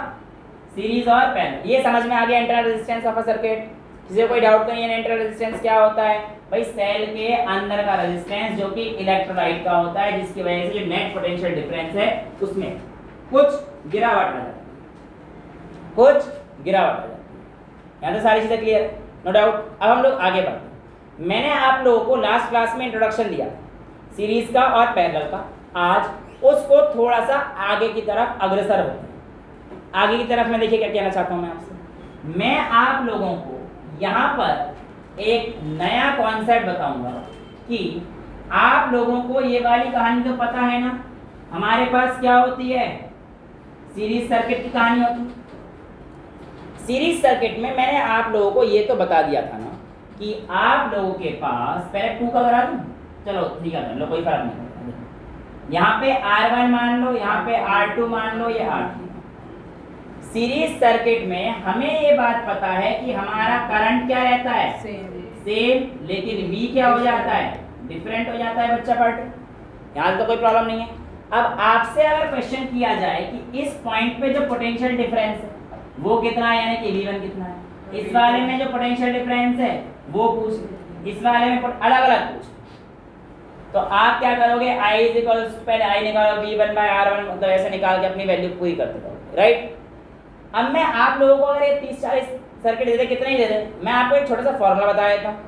[SPEAKER 1] सीरीज और पैरेलल। ये समझ में आ गया internal resistance of a circuit, किसी को कोई डाउट तो नहीं है इंटरनल रेजिस्टेंस क्या होता है भाई, सेल के अंदर का रेजिस्टेंस जो कि इलेक्ट्रोलाइट का होता है, जिसकी वजह से जो नेट पोटेंशियल डिफरेंस है उसमें कुछ गिरावट आ जाती है, कुछ गिरावट आ जाती है। यहाँ तो सारी चीजें क्लियर, नो डाउट। अब हम लोग आगे बढ़ते हैं। मैंने आप लोगों को लास्ट क्लास में इंट्रोडक्शन दिया सीरीज का और पैरेलल का, आज उसको थोड़ा सा आगे की तरफ अग्रसर होते हैं। आगे की तरफ मैं देखिए क्या कहना चाहता हूं मैं आपसे, मैं आप लोगों को यहाँ पर एक नया कॉन्सेप्ट बताऊंगा कि आप लोगों को ये वाली कहानी तो पता है ना, हमारे पास क्या होती है, सीरीज सर्किट की कहानी होती है। सीरीज सर्किट में मैंने आप लोगों को ये तो बता दिया था ना कि आप लोगों के पास, पहले 2 का करा दूं, चलो ठीक है लो, कोई फर्क नहीं पड़ता। यहाँ पे R1 मान लो, यहाँ पे R2 मान लो, ये R3। सीरीज सर्किट में हमें ये बात पता है कि हमारा करंट क्या रहता है, सेम, लेकिन V क्या हो जाता है, डिफरेंट हो जाता है बच्चा पार्ट। यहाँ तो कोई प्रॉब्लम नहीं है। अब आपसे अगर क्वेश्चन किया जाए कि इस पॉइंट पे जो पोटेंशियल डिफरेंस है वो कितना है, यानी कि V1 कितना है, इस वाले में जो पोटेंशियल डिफरेंस है वो पूछ, इस वाले में अलग अलग पूछ, तो आप क्या करोगे, I पहले I निकालो, V1/R1, मतलब ऐसे निकाल के अपनी वैल्यू पूरी करते रहोगे, राइट। अब मैं आप लोगों को अगर ये 30-40 सर्किट दे दे, कितने ही दे दे, मैं आपको एक छोटा सा फॉर्मूला बता देता हूँ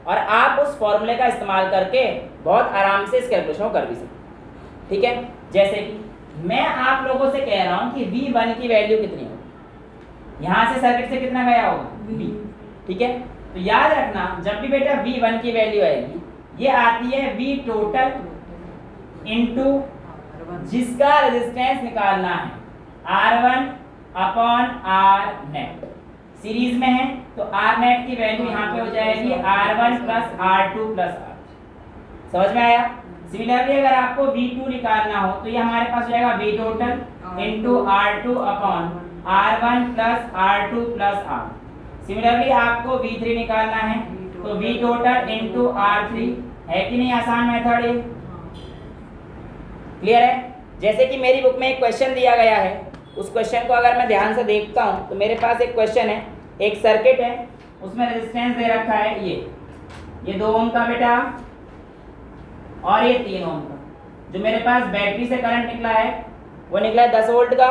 [SPEAKER 1] और आप उस फॉर्मूले का इस्तेमाल करके बहुत आराम से इस कैलकुलेशन को कर भी सकते, ठीक है। जैसे कि मैं आप लोगों से कह रहा हूँ कि V1 की वैल्यू कितनी होगी, यहाँ से सर्किट से कितना गया होगा, V, ठीक है। तो याद रखना जब भी बेटा V1 की वैल्यू आएगी, ये आती है V टोटल इनटू जिसका रेजिस्टेंस निकालना है R1 upon R net. Series में है तो R नेट की वैल्यू यहाँ पे हो जाएगी R1 plus R2 plus R। समझ में आया। सिमिलरली अगर आपको V2 निकालना हो तो ये हमारे पास हो जाएगा V total into R2 upon R1 plus R2 plus R। Similarly आपको V3 निकालना है तो V टोटल इनटू R3, है कि नहीं आसान मेथड ये, क्लियर है। जैसे कि मेरी बुक में एक क्वेश्चन दिया गया है, उस क्वेश्चन को अगर मैं ध्यान से देखता हूं तो मेरे पास एक क्वेश्चन है, एक सर्किट है, उसमें रेजिस्टेंस दे रखा है ये 2 ओम का बेटा और ये 3 ओम का। जो मेरे पास बैटरी से करंट निकला है वो निकला है 10 वोल्ट का।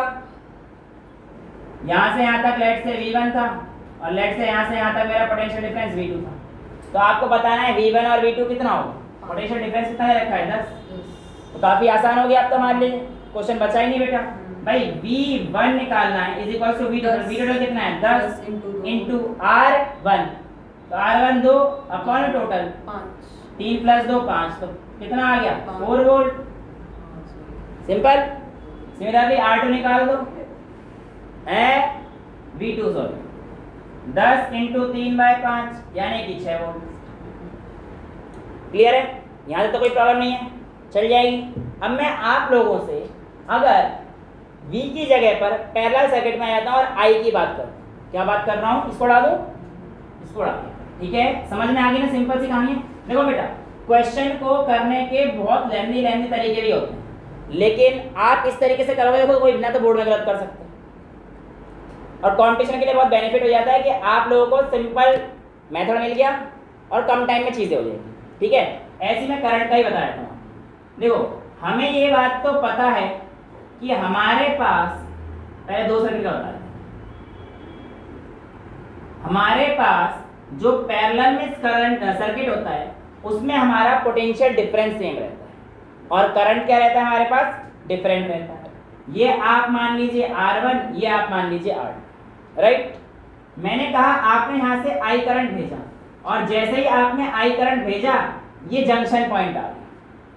[SPEAKER 1] यहाँ से यहाँ तक लेट से V1 था और लेट से यहाँ तक मेरा पोटेंशियल डिफरेंस V2 था। तो आपको बताना है V1 और V2 कितना होगा, पोटेंशियल डिफरेंस कितना दे रखा है 10। तो काफी आसान हो गया अब तो हमारे लिए, क्वेश्चन बचा ही नहीं बेटा भाई। V1 निकालना है is equal to V total कितना है 10 इंटू R1, तो R1 2 अपॉन टोटल 3 प्लस 2 5, तो कितना आ गया 4 वोल्ट, सिंपल। सिमिलरली R2 निकाल दो, है V2 सॉरी 10 इंटू 3/5 यानी कि 6 वोल्ट। क्लियर है, यहाँ से तो कोई प्रॉब्लम नहीं है, चल जाएगी। अब मैं आप लोगों से अगर V की जगह पर पैरेलल सर्किट में आ जाता हूं और I की बात करूं, क्या बात कर रहा हूं, इसको डाल दूं, इसको डाल, ठीक है। समझ में आ गई ना, सिंपल सी कहानी है। देखो बेटा क्वेश्चन को करने के बहुत लेंथी तरीके भी होते हैं, लेकिन आप इस तरीके से करोगे देखो कोई बिना तो बोर्ड में गलत कर सकते हैं। और कंपटीशन के लिए बहुत बेनिफिट हो जाता है कि आप लोगों को सिंपल मेथड मिल गया और कम टाइम में चीजें हो जाएगी, ठीक है। ऐसे मैं करंट का ही बताया था। देखो हमें ये बात तो पता है कि हमारे पास पहले दो सर्किट का बता दें। हमारे पास जो पैरेलल में करंट सर्किट होता है उसमें हमारा पोटेंशियल डिफरेंस सेम रहता है और करंट क्या रहता है हमारे पास डिफरेंट रहता है। ये आप मान लीजिए R1, ये आप मान लीजिए R2, राइट। मैंने कहा आपने यहां से I करंट भेजा और जैसे ही आपने I करंट भेजा ये जंक्शन पॉइंट आ गया।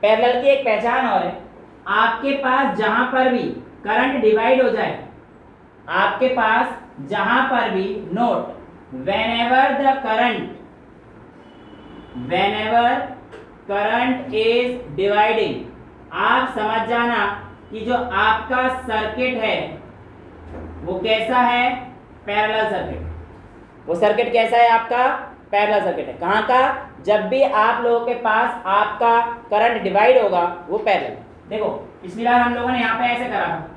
[SPEAKER 1] पैरेलल की एक पहचान और है, आपके पास जहां पर भी करंट डिवाइड हो जाए, आपके पास जहां पर भी note whenever current is dividing, आप समझ जाना कि जो आपका सर्किट है वो कैसा है, पैरेलल सर्किट। वो सर्किट कैसा है आपका, पैरेलल सर्किट है। कहाँ का, जब भी आप लोगों के पास आपका करंट डिवाइड होगा वो पैरेलल। देखो पिछली बार हम लोगों ने यहाँ पे ऐसे करा था,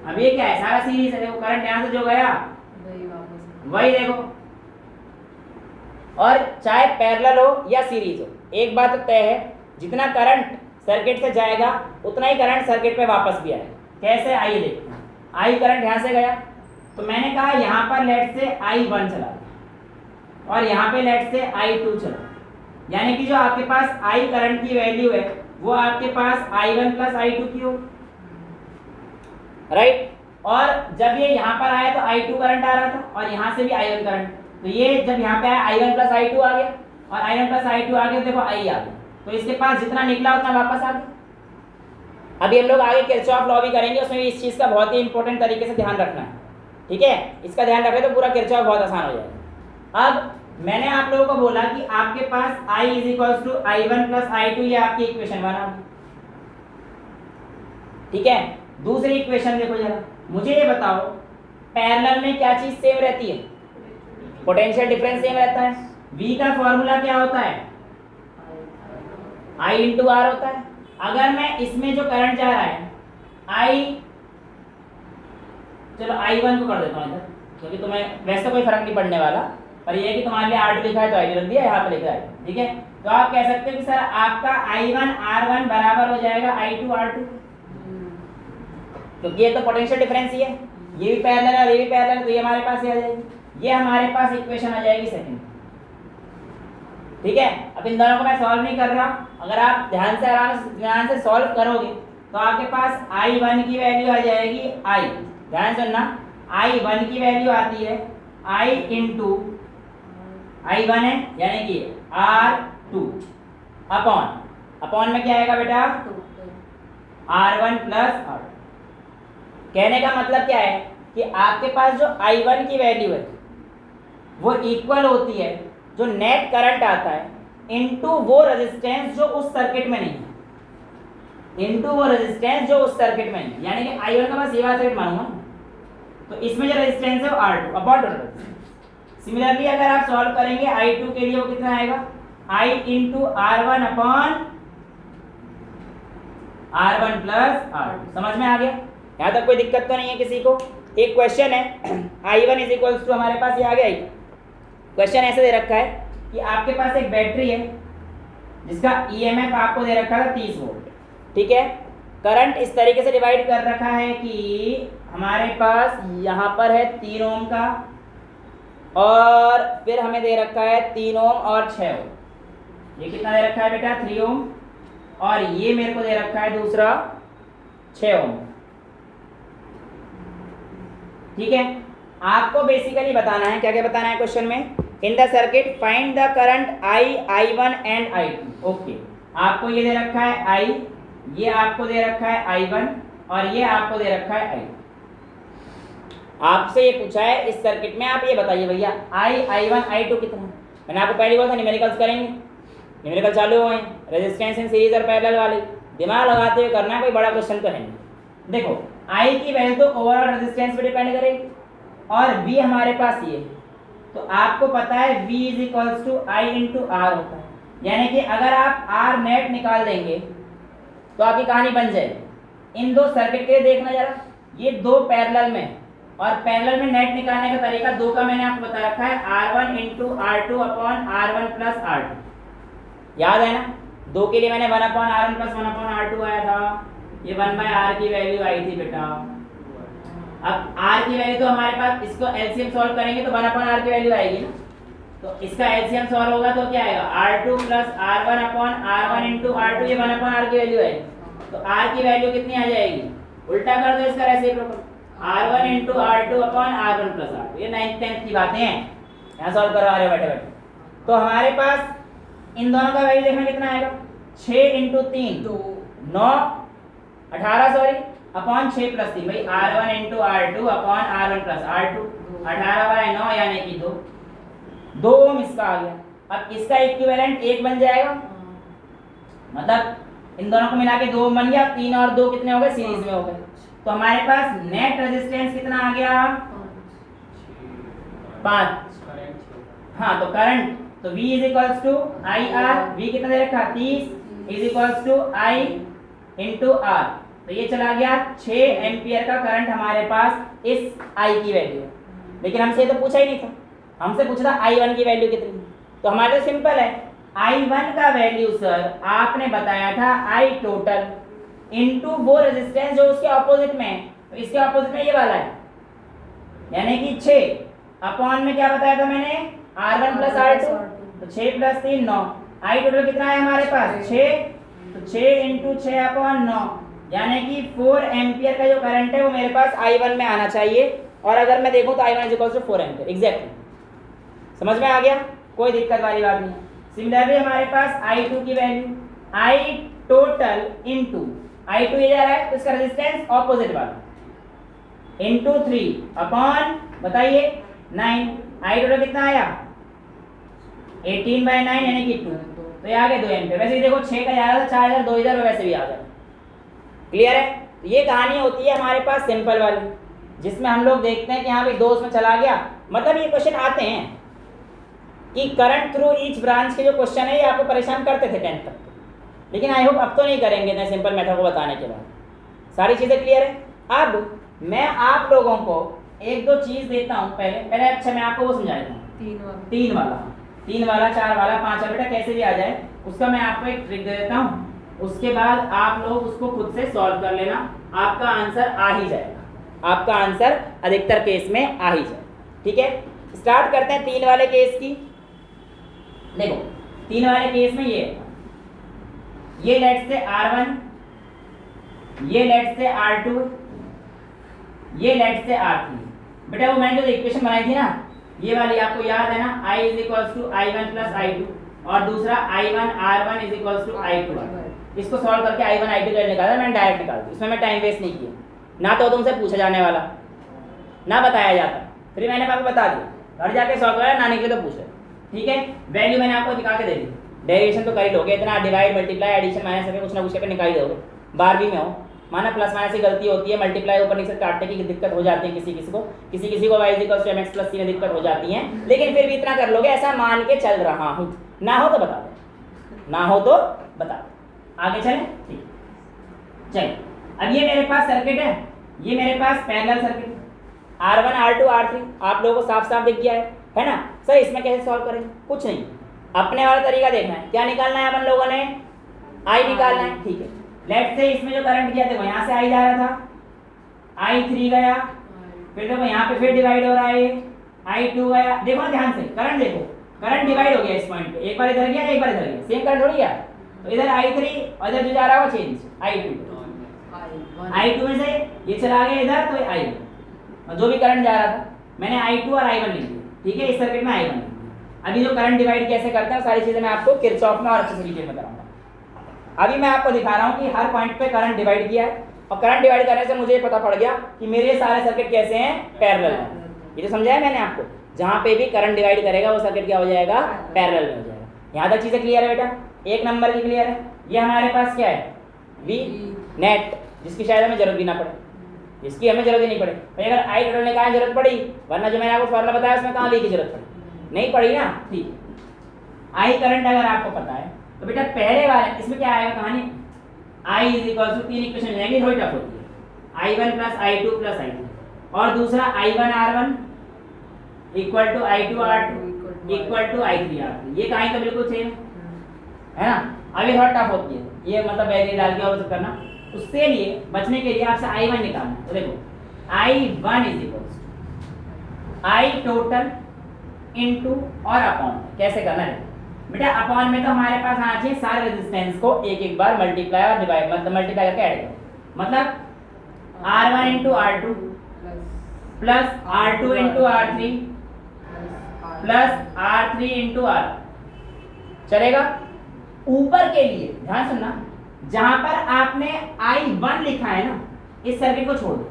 [SPEAKER 1] अब ये क्या है, सारा सीरीज है। देखो करंट यहाँ से जो गया वही देखो, और चाहे पैरेलल हो या सीरीज हो, एक बात तो तय है, जितना करंट सर्किट से जाएगा उतना ही करंट सर्किट पे वापस भी आएगा। कैसे, आइए देखते हैं। आई करंट यहाँ से गया तो मैंने कहा यहाँ पर लेट से I1 चला और यहाँ पे लेट से I2 चला, यानी कि जो आपके पास I करंट की वैल्यू है वो आपके पास I1 प्लस I2 की हो, राइट। और जब ये यहाँ पर आया तो I2 करंट आ रहा था और यहाँ से भी I1 करंट, तो ये जब यहाँ पे आया I1 प्लस I2 आ गया और I1 प्लस I2 आ गया, देखो I आ गया, तो इसके पास जितना निकला उतना वापस आ गया। अभी हम लोग आगे किरचॉफ लॉ भी करेंगे, उसमें भी इस चीज़ का बहुत ही इंपॉर्टेंट तरीके से ध्यान रखना है, ठीक है। इसका ध्यान रखें तो पूरा किरचॉफ बहुत आसान हो जाएगा। अब मैंने आप लोगों को बोला कि आपके पास I is equals to I1 plus I2, ये आपकी इक्वेशन बना, ठीक है। दूसरी इक्वेशन देखो जरा, मुझे ये बताओ पैरेलल में क्या चीज सेम रहती है, पोटेंशियल डिफरेंस सेम रहता है। V का फॉर्मूला क्या होता है, I इंटू R होता है। अगर मैं इसमें जो करंट जा रहा है I, चलो I1 को कर देता हूँ इधर, क्योंकि तुम्हें वैसे कोई फर्क नहीं पड़ने वाला, पर ये है कि तुम्हारे लिए R2 लिखा है तो I2 रख दिया, यहाँ पे लिखा है, ठीक है। तो आप कह सकते हो कि सर आपका I1 R1 बराबर हो जाएगा I2 R2, क्योंकि ये तो पोटेंशियल डिफरेंस ही है, ये भी पैरेलल है और ये भी पैरेलल है, तो ये हमारे पास ही आ जाएगी। ये हमारे पास इक्वेशन आ जाएगी सेकंड, ठीक है। अब इन दोनों को मैं सॉल्व नहीं कर रहा, अगर आप ध्यान से सॉल्व करोगे तो आपके पास I1 की वैल्यू आ जाएगी I, ध्यान सुनना, I1 की वैल्यू आती है I इंटू I1 है यानी कि R2 अपॉन में क्या आएगा बेटा, R1 प्लस R2। कहने का मतलब क्या है कि आपके पास जो I1 की वैल्यू है वो इक्वल होती है जो नेट करंट आता है इनटू वो रेजिस्टेंस जो उस सर्किट में नहीं है, इनटू वो रेजिस्टेंस जो उस सर्किट में नहीं है, यानी कि I1 का बस ये वाला सर्किट मानूंगा, तो इसमें जो रेजिस्टेंस है वो R2 अपॉन टोटल। सिमिलरली अगर आप सॉल्व करेंगे I2 के लिए वो कितना आएगा, I into R1 upon R1 plus R2। समझ में आ गया, यहाँ तक कोई दिक्कत तो नहीं है किसी को। एक क्वेश्चन है I1 इज इक्वल्स टू, हमारे पास ये आ गया, क्वेश्चन ऐसे दे रखा है कि आपके पास एक बैटरी है जिसका EMF आपको दे रखा है 30 वोल्ट, ठीक है। करंट इस तरीके से डिवाइड कर रखा है कि हमारे पास यहाँ पर है 3 ओम का और फिर हमें दे रखा है 3 ओम और 6 ओम। ये कितना दे रखा है बेटा, 3 ओम, और ये मेरे को दे रखा है दूसरा 6 ओम, ठीक है। आपको बेसिकली बताना है, क्या क्या बताना है क्वेश्चन में, in the circuit find the current I1 and I2। Okay, आपको ये दे रखा है I, ये आपको दे रखा है I1 और ये आपको दे रखा है I2। आपसे ये पूछा है इस सर्किट में आप ये बताइए भैया I1 I2 कितना है। मैंने आपको पहले बोला था न्यूमेरिकल्स करेंगे, न्यूमेरिकल चालू हुए हैं, रेजिस्टेंस इन सीरीज और पैरेलल वाले, दिमाग लगाते हुए करना है, कोई बड़ा क्वेश्चन तो है नहीं। देखो I की वैल्यू तो ओवरऑल रेजिस्टेंस पे डिपेंड करेगी और V हमारे पास ये, तो आपको पता है V is equals to I into R होता है, यानी कि अगर आप R नेट निकाल देंगे तो आपकी कहानी बन जाएगी। इन दो सर्किट के देखना जरा, ये दो पैरेलल में, और पैरेलल में नेट निकालने का तरीका दो का मैंने आपको बता रखा है, R1 into R2 upon R1 plus R2, याद है ना। दो के लिए मैंने 1 upon R1 plus 1 upon R2 आया था, ये 1/r की वैल्यू आई थी बेटा। अब r की वैल्यू तो हमारे पास, इसको एलसीएम सॉल्व करेंगे तो 1/r की वैल्यू आएगी ना, तो इसका एलसीएम सॉल्व होगा तो क्या आएगा, r2 + r1/r1 × r2, ये 1/r की वैल्यू है। तो r की वैल्यू कितनी आ जाएगी, उल्टा कर दो इसका रेसिप्रोकल, r1 × r2/r1 + r2। ये 9th 10th की बातें हैं, यहाँ सॉल्व करवा रहे हो बैठे बैठे। तो हमारे पास इन दोनों का वैल्यू देखना कितना आएगा, 6 × 3 9 18 सॉरी अपॉन 6 + 3 भाई, r1 × r2/r1 + r2, 18/9 यानी कि 2 ओम इसका आ गया। अब इसका इक्विवेलेंट 1 बन जाएगा, मतलब इन दोनों को मिला के 2 बन गया, 3 और 2 कितने हो गए, सीरीज में हो गए। तो हमारे पास नेट रेजिस्टेंस कितना आ गया, 5। हाँ तो करंट, तो V = IR, V कितना दे रखा 30 = I × R, तो ये चला गया 6 एम्पियर का करंट हमारे पास इस I की वैल्यू है। लेकिन हमसे तो पूछा ही नहीं था, हमसे पूछा था I1 की वैल्यू कितनी। तो हमारे तो सिंपल है, I1 का वैल्यू सर आपने बताया था I टोटल इनटू वो रेजिस्टेंस जो उसके ऑपोजिट में है, तो इसके ऑपोजिट में ये वाला है, यानी कि 6 अपॉन में क्या बताया था मैंने, R1 + R2, तो 6 + 3 9। I टोटल कितना है हमारे पास 6, तो 6 × 6/9 यानी कि 4 एम्पियर का जो करंट है वो मेरे पास I1 में आना चाहिए। और अगर मैं देखूं तो I1 = 4 एम्पियर एग्जैक्टली। समझ में आ गया, कोई दिक्कत वाली बात नहीं। सिमिलरली हमारे पास I2 की value, I total into I2 ये जा रहा है तो इसका रेजिस्टेंस ऑपोजिट वाला इनटू 3 अपॉन बताइए 9। I टोटल कितना आया 18/9 यानी कि 2, तो ये आ गए 2 एम्पियर। वैसे देखो 6 का जा रहा था, 4 इधर 2 इधर, वैसे भी आ गया। क्लियर है। तो ये कहानी होती है हमारे पास सिंपल वाली, जिसमें हम लोग देखते हैं कि हाँ भाई 2 उसमें चला गया। मतलब ये क्वेश्चन आते हैं कि करंट थ्रू ईच ब्रांच के जो क्वेश्चन है ये आपको परेशान करते थे 10th तक, लेकिन आई होप अब तो नहीं करेंगे इतने सिंपल मेथड को बताने के बाद। सारी चीज़ें क्लियर है। अब मैं आप लोगों को 1-2 चीज़ देता हूँ पहले। अच्छा मैं आपको वो समझा देता हूँ, 3 वाला 4 वाला 5 वाला बेटा कैसे भी आ जाए, उसका मैं आपको एक ट्रिक दे देता हूँ। उसके बाद आप लोग उसको खुद से सॉल्व कर लेना, आपका आंसर आ ही जाएगा, आपका आंसर अधिकतर केस में आ ही जाए। ठीक है, स्टार्ट करते हैं 3 वाले केस की। देखो 3 वाले केस में ये लेट्स से R1, ये लेट्स से R2, ये लेट्स से R3। बेटा वो मैंने जो इक्वेशन बनाई थी ना, ये वाली आपको याद है ना, I = I1 + I2, और दूसरा I1 R1 = I2। इसको सॉल्व करके I1 I2 का निकाला, मैंने डायरेक्ट निकाल दिया, इसमें मैं टाइम वेस्ट नहीं किया। ना तो तुमसे पूछा जाने वाला, ना बताया जाता, फिर मैंने आपको बता दिया, घर जाके सॉल्व करा, ना निकले तो पूछे। ठीक है, वैल्यू मैंने आपको दिखा के दे दी, डेरिवेशन तो कर ही लोगे, इतना डिवाइड मल्टीप्लाई एडिशन माइनस करके कुछ ना कुछ करके निकाल ही दोगे। 12वीं में हो, माना प्लस माइनस की गलती होती है, मल्टीप्लाई ऊपर नीचे काटने की दिक्कत हो जाती है किसी किसी को y = mx + c में दिक्कत हो जाती है, लेकिन फिर भी इतना कर लोगे, ऐसा मान के चल रहा हूँ। ना हो तो बता दो, ना हो तो बता दो। आगे चलें, ठीक चलिए। अब ये मेरे पास सर्किट है, ये मेरे पास parallel circuit R1 R2 R3 आप लोगों को साफ साफ दिख गया है ना। सर इसमें कैसे सॉल्व करेंगे, कुछ नहीं, अपने वाला तरीका देखना है। क्या निकालना है अपन लोगों ने, I निकालना है। ठीक है, लेट्स से इसमें जो करंट गया देखो यहाँ से I जा रहा था, I3 गया, फिर देखो यहाँ पे फिर डिवाइड हो रहा है, I2 गया। देखो ना ध्यान से, करंट देखो, करंट डिवाइड हो गया इस पॉइंट पे, एक बार इधर गया एक बार इधर गया, सेम करंट थोड़ी गया। तो इधर I3 और इधर जो जा रहा है वो चेंज I2 में से ये चला गया इधर, तो I1 और जो भी करंट जा रहा था मैंने I2 और I1 लिख दिया। ठीक है, इस सर्किट में I1। अभी जो करंट डिवाइड कैसे करते हैं सारी चीजें मैं आपको किरचॉफ में और अच्छे से डिटेल में कराऊंगा। अभी मैं आपको दिखा रहा हूँ कि हर पॉइंट पे करंट डिवाइड किया है, और करंट डिवाइड करने से मुझे पता पड़ गया कि मेरे सारे सर्किट कैसे हैं, पैरेलल हैं। ये तो समझाया मैंने आपको, जहाँ पे भी करंट डिवाइड करेगा वो सर्किट क्या हो जाएगा, पैरेलल में हो जाएगा। यहाँ तक चीजें क्लियर है बेटा, 1 नंबर की क्लियर है। ये हमारे पास क्या है, V नेट, जिसकी शायद हमें जरूरत भी ना पड़े, इसकी हमें जरूरत ही नहीं पड़े। भाई अगर I टोटल ने कहा जरूरत पड़ी, वरना जो मैंने आपको फॉर्मूला बताया उसमें कहाँ V की जरूरत पड़ी, नहीं पड़ी ना। ठीक, I करंट अगर आपको पता है तो बेटा पहले वाले इसमें क्या आएगा कहानी, I = 3 इक्वेशन मिल जाएंगी, थोड़ी टफ होती है, I1 + I2 + I3, और दूसरा I1 R1 = I2 R2 = I3 R3। ये कहानी तो बिल्कुल सेम है ना। अभी थोड़ा टफ होती है ये, मतलब वैल्यू डाल के और सब करना, उससे लिए बचने के लिए आपसे I1 निकालना है। तो देखो I1 is equals I total into और अपॉन। कैसे करना है बेटा, अपॉन में तो हमारे पास आना चाहिए सारे रेजिस्टेंस को एक एक बार मल्टीप्लाई और डिवाइड, मतलब मल्टीप्लाई करके ऐड करो, मतलब R1 into R2 plus R2 into R3 plus R3 into R। चलेगा। ऊपर के लिए ध्यान सुनना, जहां पर आपने I1 लिखा है ना, इस सर्किट को छोड़ दो।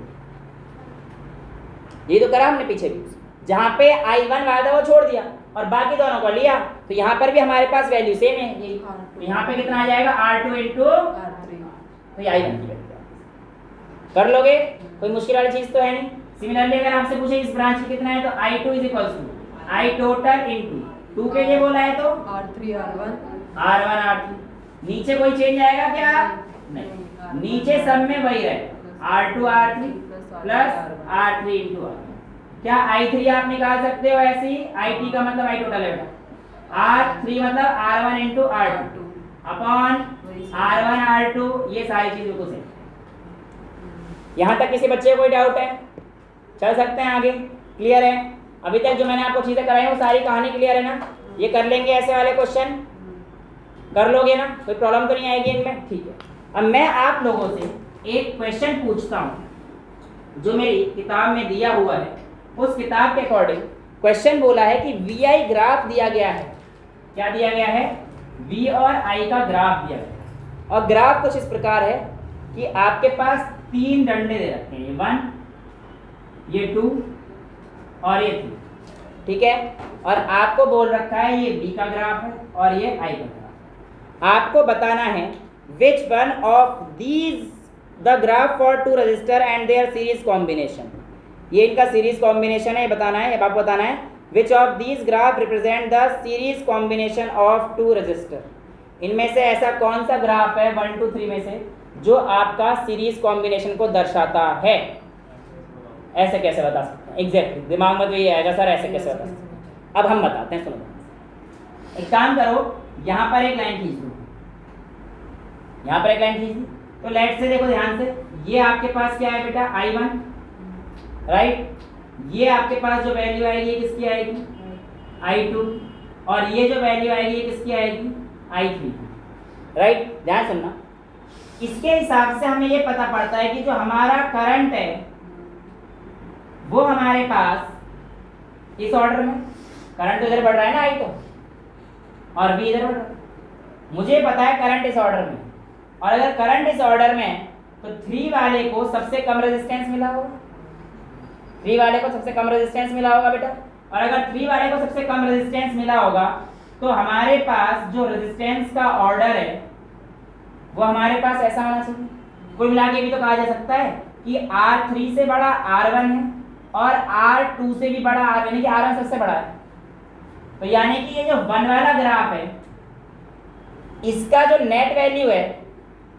[SPEAKER 1] ये तो करा हमने पीछे भी, जहां पे I1 वाला था वो छोड़ दिया और बाकी दोनों को लिया, तो यहाँ पर भी हमारे पास वैल्यू सेम है यही। तो यहाँ पे कितना आ जाएगा R2 इंटू, तो ये I1 की वैल्यू कर लोगे, कोई मुश्किल वाली चीज तो है नहीं। सिमिलरली अगर आपसे पूछे इस ब्रांच में कितना है, तो I2 is equals to I total into 2 के लिए बोला है तो
[SPEAKER 2] R3
[SPEAKER 1] R1 R3। नीचे कोई चेंज आएगा क्या? नहीं, नीचे सब में वही रहेगा R2 R3 plus R3 into R। क्या I3 आप निकाल सकते हो ऐसे ही, IT का मतलब I टोटल है बेटा, R3 मतलब R1 into R2 upon R1 R2, ये सारी चीजों को से। यहाँ तक किसी बच्चे को कोई डाउट है? चल सकते हैं आगे, क्लियर है? अभी तक जो मैंने आपको चीजें कराई वो सारी कहानी क्लियर है ना? ये कर लेंगे ऐसे वाले क्वेश्चन, कर लोगे ना? कोई प्रॉब्लम तो नहीं आएगी इनमें? ठीक है। अब मैं आप लोगों से एक क्वेश्चन पूछता हूँ जो मेरी किताब में दिया हुआ है, उस किताब के अकॉर्डिंग क्वेश्चन बोला है कि VI ग्राफ दिया गया है। क्या दिया गया है? V और I का ग्राफ दिया गया है, और ग्राफ कुछ इस प्रकार है कि आपके पास 3 डंडे दे रखे हैं, ये 1, ये 2 और ये 3, ठीक है? और आपको बोल रखा है ये V का ग्राफ है और ये I का ग्राफ। आपको बताना है which one of these the graph for 2 resistor and their series combination। ये इनका सीरीज कॉम्बिनेशन है, ये बताना है, अब आपको बताना है which of these graph represent the series combination of 2 resistor। इनमें से ऐसा कौन सा ग्राफ है 1 2 3 में से जो आपका सीरीज कॉम्बिनेशन को दर्शाता है? ऐसे कैसे बता सकते हैं? एग्जैक्टली दिमाग में तो ये आएगा सर, ऐसे कैसे बता सकते हैं? अब हम बताते हैं, सुनो। एक काम करो, यहाँ पर एक लाइन खींच दो, यहाँ पर एक लाइन खींच दी, तो लेट से देखो ध्यान से, ये आपके पास क्या है बेटा? I1, right? ये आपके पास जो वैल्यू आएगी ये किसकी आएगी? I2, और ये जो वैल्यू आएगी ये किसकी आएगी? I3, right? ध्यान सुनना, इसके हिसाब से हमें ये पता पड़ता है कि जो हमारा करंट है वो हमारे पास इस ऑर्डर में, करंट तो इधर बढ़ रहा है ना I तो, और V इधर बढ़ रहा है। मुझे पता है करंट इस ऑर्डर में, और अगर करंट इस ऑर्डर में तो 3 वाले को सबसे कम रेजिस्टेंस मिला होगा, 3 वाले को सबसे कम रेजिस्टेंस मिला होगा बेटा। और अगर 3 वाले को सबसे कम रेजिस्टेंस मिला होगा तो हमारे पास जो रेजिस्टेंस का ऑर्डर है वो हमारे पास ऐसा होना चाहिए। कुल मिला के भी तो कहा जा सकता है कि R3 से बड़ा R1 है और R2 से भी बड़ा R1 है, कि R1 सबसे बड़ा है। तो यानी कि ये जो 1 वाला ग्राफ है, इसका जो नेट वैल्यू है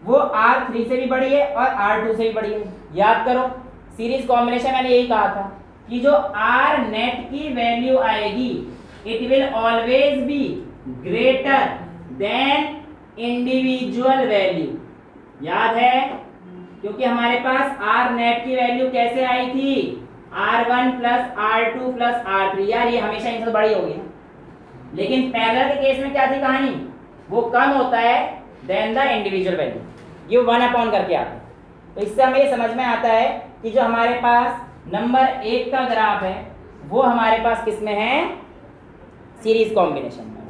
[SPEAKER 1] वो R3 से भी बड़ी है और R2 से भी बड़ी है। याद करो, सीरीज कॉम्बिनेशन मैंने यही कहा था कि जो R नेट की वैल्यू आएगी it will always be greater than individual value. याद है? क्योंकि हमारे पास R नेट की वैल्यू कैसे आई थी? R1 plus R2 plus R3। यार ये हमेशा इनसे बड़ी होगी ना, लेकिन पैरेलल के केस में क्या थी कहानी? वो कम होता है देन द इंडिविजुअल वैल्यू, ये 1 अपॉन करके आता है। तो इससे हमें ये समझ में आता है कि जो हमारे पास नंबर 1 का ग्राफ है वो हमारे पास किस में है? सीरीज कॉम्बिनेशन में,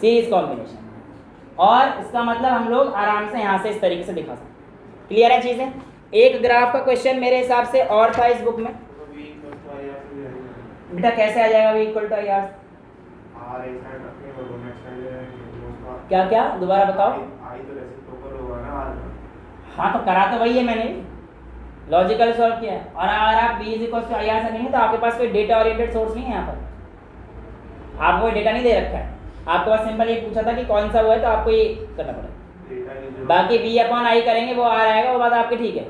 [SPEAKER 1] सीरीज कॉम्बिनेशन में। और इसका मतलब हम लोग आराम से यहाँ से इस तरीके से दिखा सकते हैं। क्लियर है चीजें? एक ग्राफ का क्वेश्चन मेरे हिसाब से और था इस बुक में बेटा, कैसे आ जाएगा V equal to I R? क्या क्या दोबारा बताओ। हाँ तो करा तो वही है मैंने, लॉजिकल सॉल्व किया है। और अगर आप V is equal to I R से नहीं तो आपके पास कोई डेटा ओरिएंटेड सोर्स नहीं है, यहाँ पर आपको कोई डेटा नहीं दे रखा है, आपको बस सिंपल ये पूछा था कि कौन सा वो है, तो आपको ये करना पड़ेगा। बाकी V अपॉन I करेंगे वो R आएगा, वो बात आपकी ठीक है।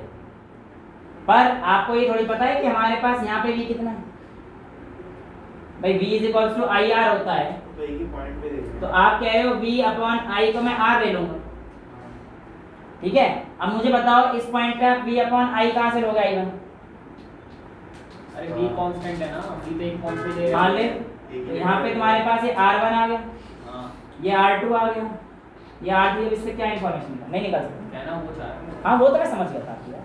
[SPEAKER 1] पर आपको ये थोड़ी पता है कि हमारे पास यहाँ पे V कितना है भाई? V is equal to I R होता है, तो आप कह रहे हो V अपॉन I को मैं R ले लूंगा, ठीक है, अब मुझे बताओ इस पॉइंट पे आप v अपॉन आई कहाँ से लोगे i1?
[SPEAKER 3] अरे v कांस्टेंट है ना, v तो एक पॉइंट पे दे
[SPEAKER 1] मान ले तो यहाँ पे तुम्हारे पास ये r1 आ गया,
[SPEAKER 3] हां
[SPEAKER 1] ये r2 आ गया, ये r3, अब इससे क्या इन्फॉर्मेशन नहीं निकाल सकते?
[SPEAKER 3] कहना वो चाह रहा है।
[SPEAKER 1] हाँ वो तो मैं समझ गया था आपकी बात।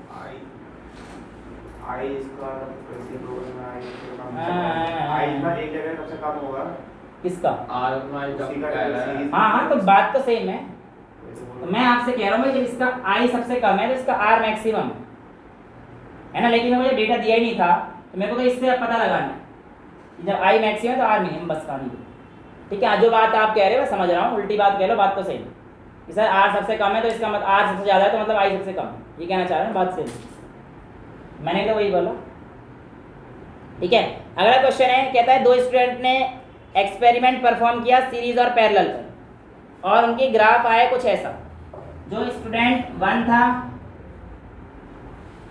[SPEAKER 4] आई इसका कैसे दोगे में
[SPEAKER 1] हाँ।
[SPEAKER 4] आई का एक जगह सबसे कम होगा
[SPEAKER 1] किसका?
[SPEAKER 3] r अपना
[SPEAKER 4] उसी का सीरीज
[SPEAKER 1] हाँ हाँ, तो बात तो सेम है। तो मैं आपसे कह रहा हूँ जब इसका i सबसे कम है तो इसका r मैक्सिमम है ना, लेकिन मुझे डेटा दिया ही नहीं था तो मेरे को तो इससे अब पता लगाना है कि जब i मैक्सिमम है तो r मिनिमम, बस कहानी। ठीक है, जो बात आप कह रहे हो मैं समझ रहा हूँ, उल्टी बात कह लो, बात तो सही है कि सर r सबसे कम है तो इसका मतलब r सबसे ज़्यादा है तो मतलब i सबसे कम है, ये कहना चाह रहे हैं, बात सही है। मैंने तो वही बोला। ठीक है, अगला क्वेश्चन है, कहता है दो स्टूडेंट ने एक्सपेरिमेंट परफॉर्म किया सीरीज और पैरेलल पर और उनकी ग्राफ आया कुछ ऐसा। जो स्टूडेंट 1 था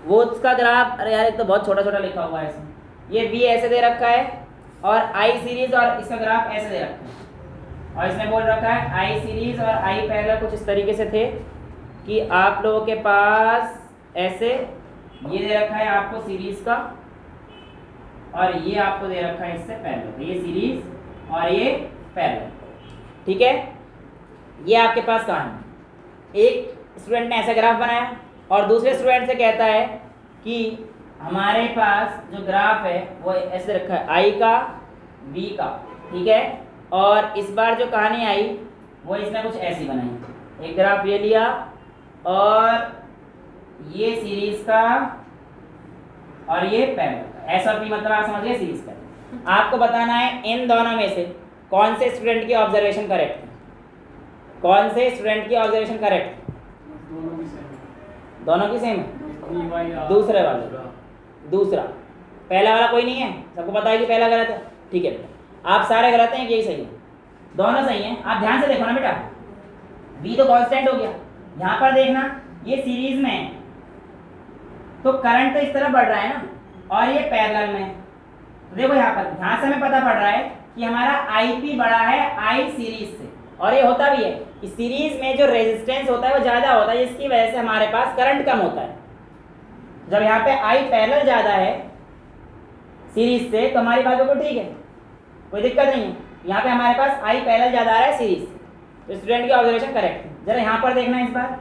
[SPEAKER 1] वो उसका ग्राफ, अरे यार एक तो बहुत छोटा छोटा लिखा हुआ है इसमें, ये v ऐसे दे रखा है और i सीरीज और इसका ग्राफ ऐसे दे रखा है और इसने बोल रखा है i सीरीज और i पैरेलल कुछ इस तरीके से थे कि आप लोगों के पास ऐसे ये दे रखा है आपको सीरीज का और ये आपको दे रखा है इससे पैरेलल, ये सीरीज और ये पैरेलल। ठीक है, ये आपके पास कहानी। एक स्टूडेंट ने ऐसा ग्राफ बनाया और दूसरे स्टूडेंट से कहता है कि हमारे पास जो ग्राफ है वो ऐसे रखा है आई का v का। ठीक है, और इस बार जो कहानी आई वो इसने कुछ ऐसी बनाई, एक ग्राफ ये लिया और ये सीरीज का और ये पैरेलल का, ऐसा भी मतलब आप समझिए सीरीज का। आपको बताना है इन दोनों में से कौन से स्टूडेंट की ऑब्जर्वेशन करेक्ट है, कौन से स्टूडेंट की ऑब्जर्वेशन करेक्ट है।
[SPEAKER 3] दोनों की सेम
[SPEAKER 1] दोनों की सेम है,
[SPEAKER 3] है,
[SPEAKER 1] दूसरे वाले, दूसरा, पहला वाला कोई नहीं है, सबको पता है कि पहला गलत है। ठीक है, आप सारे गलत हैं, यही सही है, दोनों सही हैं। आप ध्यान से देखो ना बेटा, v तो कांस्टेंट हो गया, यहाँ पर देखना ये सीरीज में है तो करंट तो इस तरफ बढ़ रहा है ना और ये पैरेलल में। तो देखो यहाँ पर ध्यान से हमें पता पड़ रहा है कि हमारा IP बड़ा है I सीरीज से, और ये होता भी है कि सीरीज में जो रेजिस्टेंस होता है वो ज़्यादा होता है, जिसकी वजह से हमारे पास करंट कम होता है। जब यहाँ पे I पैरेलल ज़्यादा है सीरीज से तो हमारी बात बिल्कुल ठीक है, कोई दिक्कत नहीं है। यहाँ पे हमारे पास I पैरेलल ज़्यादा आ रहा है सीरीज से, तो स्टूडेंट की ऑब्जर्वेशन करेक्ट है। जरा यहाँ पर देखना इस बार,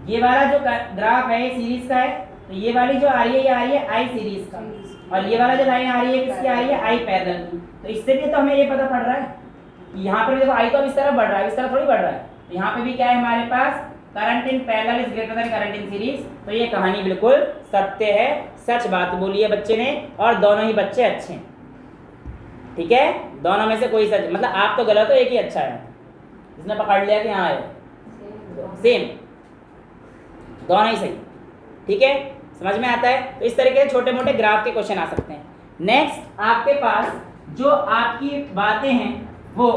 [SPEAKER 1] ये वाला जो ग्राफ है ये सीरीज का है, तो ये वाली जो आ रही है ये आ रही है I सीरीज का, और ये वाला जो लाइन आ रही है किसकी आ रही है I पैरेलल की। तो इससे भी तो हमें ये पता पड़ रहा है कि यहाँ पर भी देखो I तो अब इस तरफ बढ़ रहा है, इस तरफ थोड़ी बढ़ रहा है। तो यहाँ पे भी क्या है हमारे पास, current in parallel is greater than current in series. तो ये कहानी बिल्कुल सत्य है, सच बात बोली है बच्चे ने, और दोनों ही बच्चे अच्छे हैं। ठीक है, दोनों में से कोई सच, मतलब आप तो गलत हो, एक ही अच्छा है जिसने पकड़ लिया कि हाँ है सेम, दोनों ही सही। ठीक है, समझ में आता है। तो इस तरीके से छोटे मोटे ग्राफ के क्वेश्चन आ सकते हैं। नेक्स्ट आपके पास जो आपकी बातें हैं वो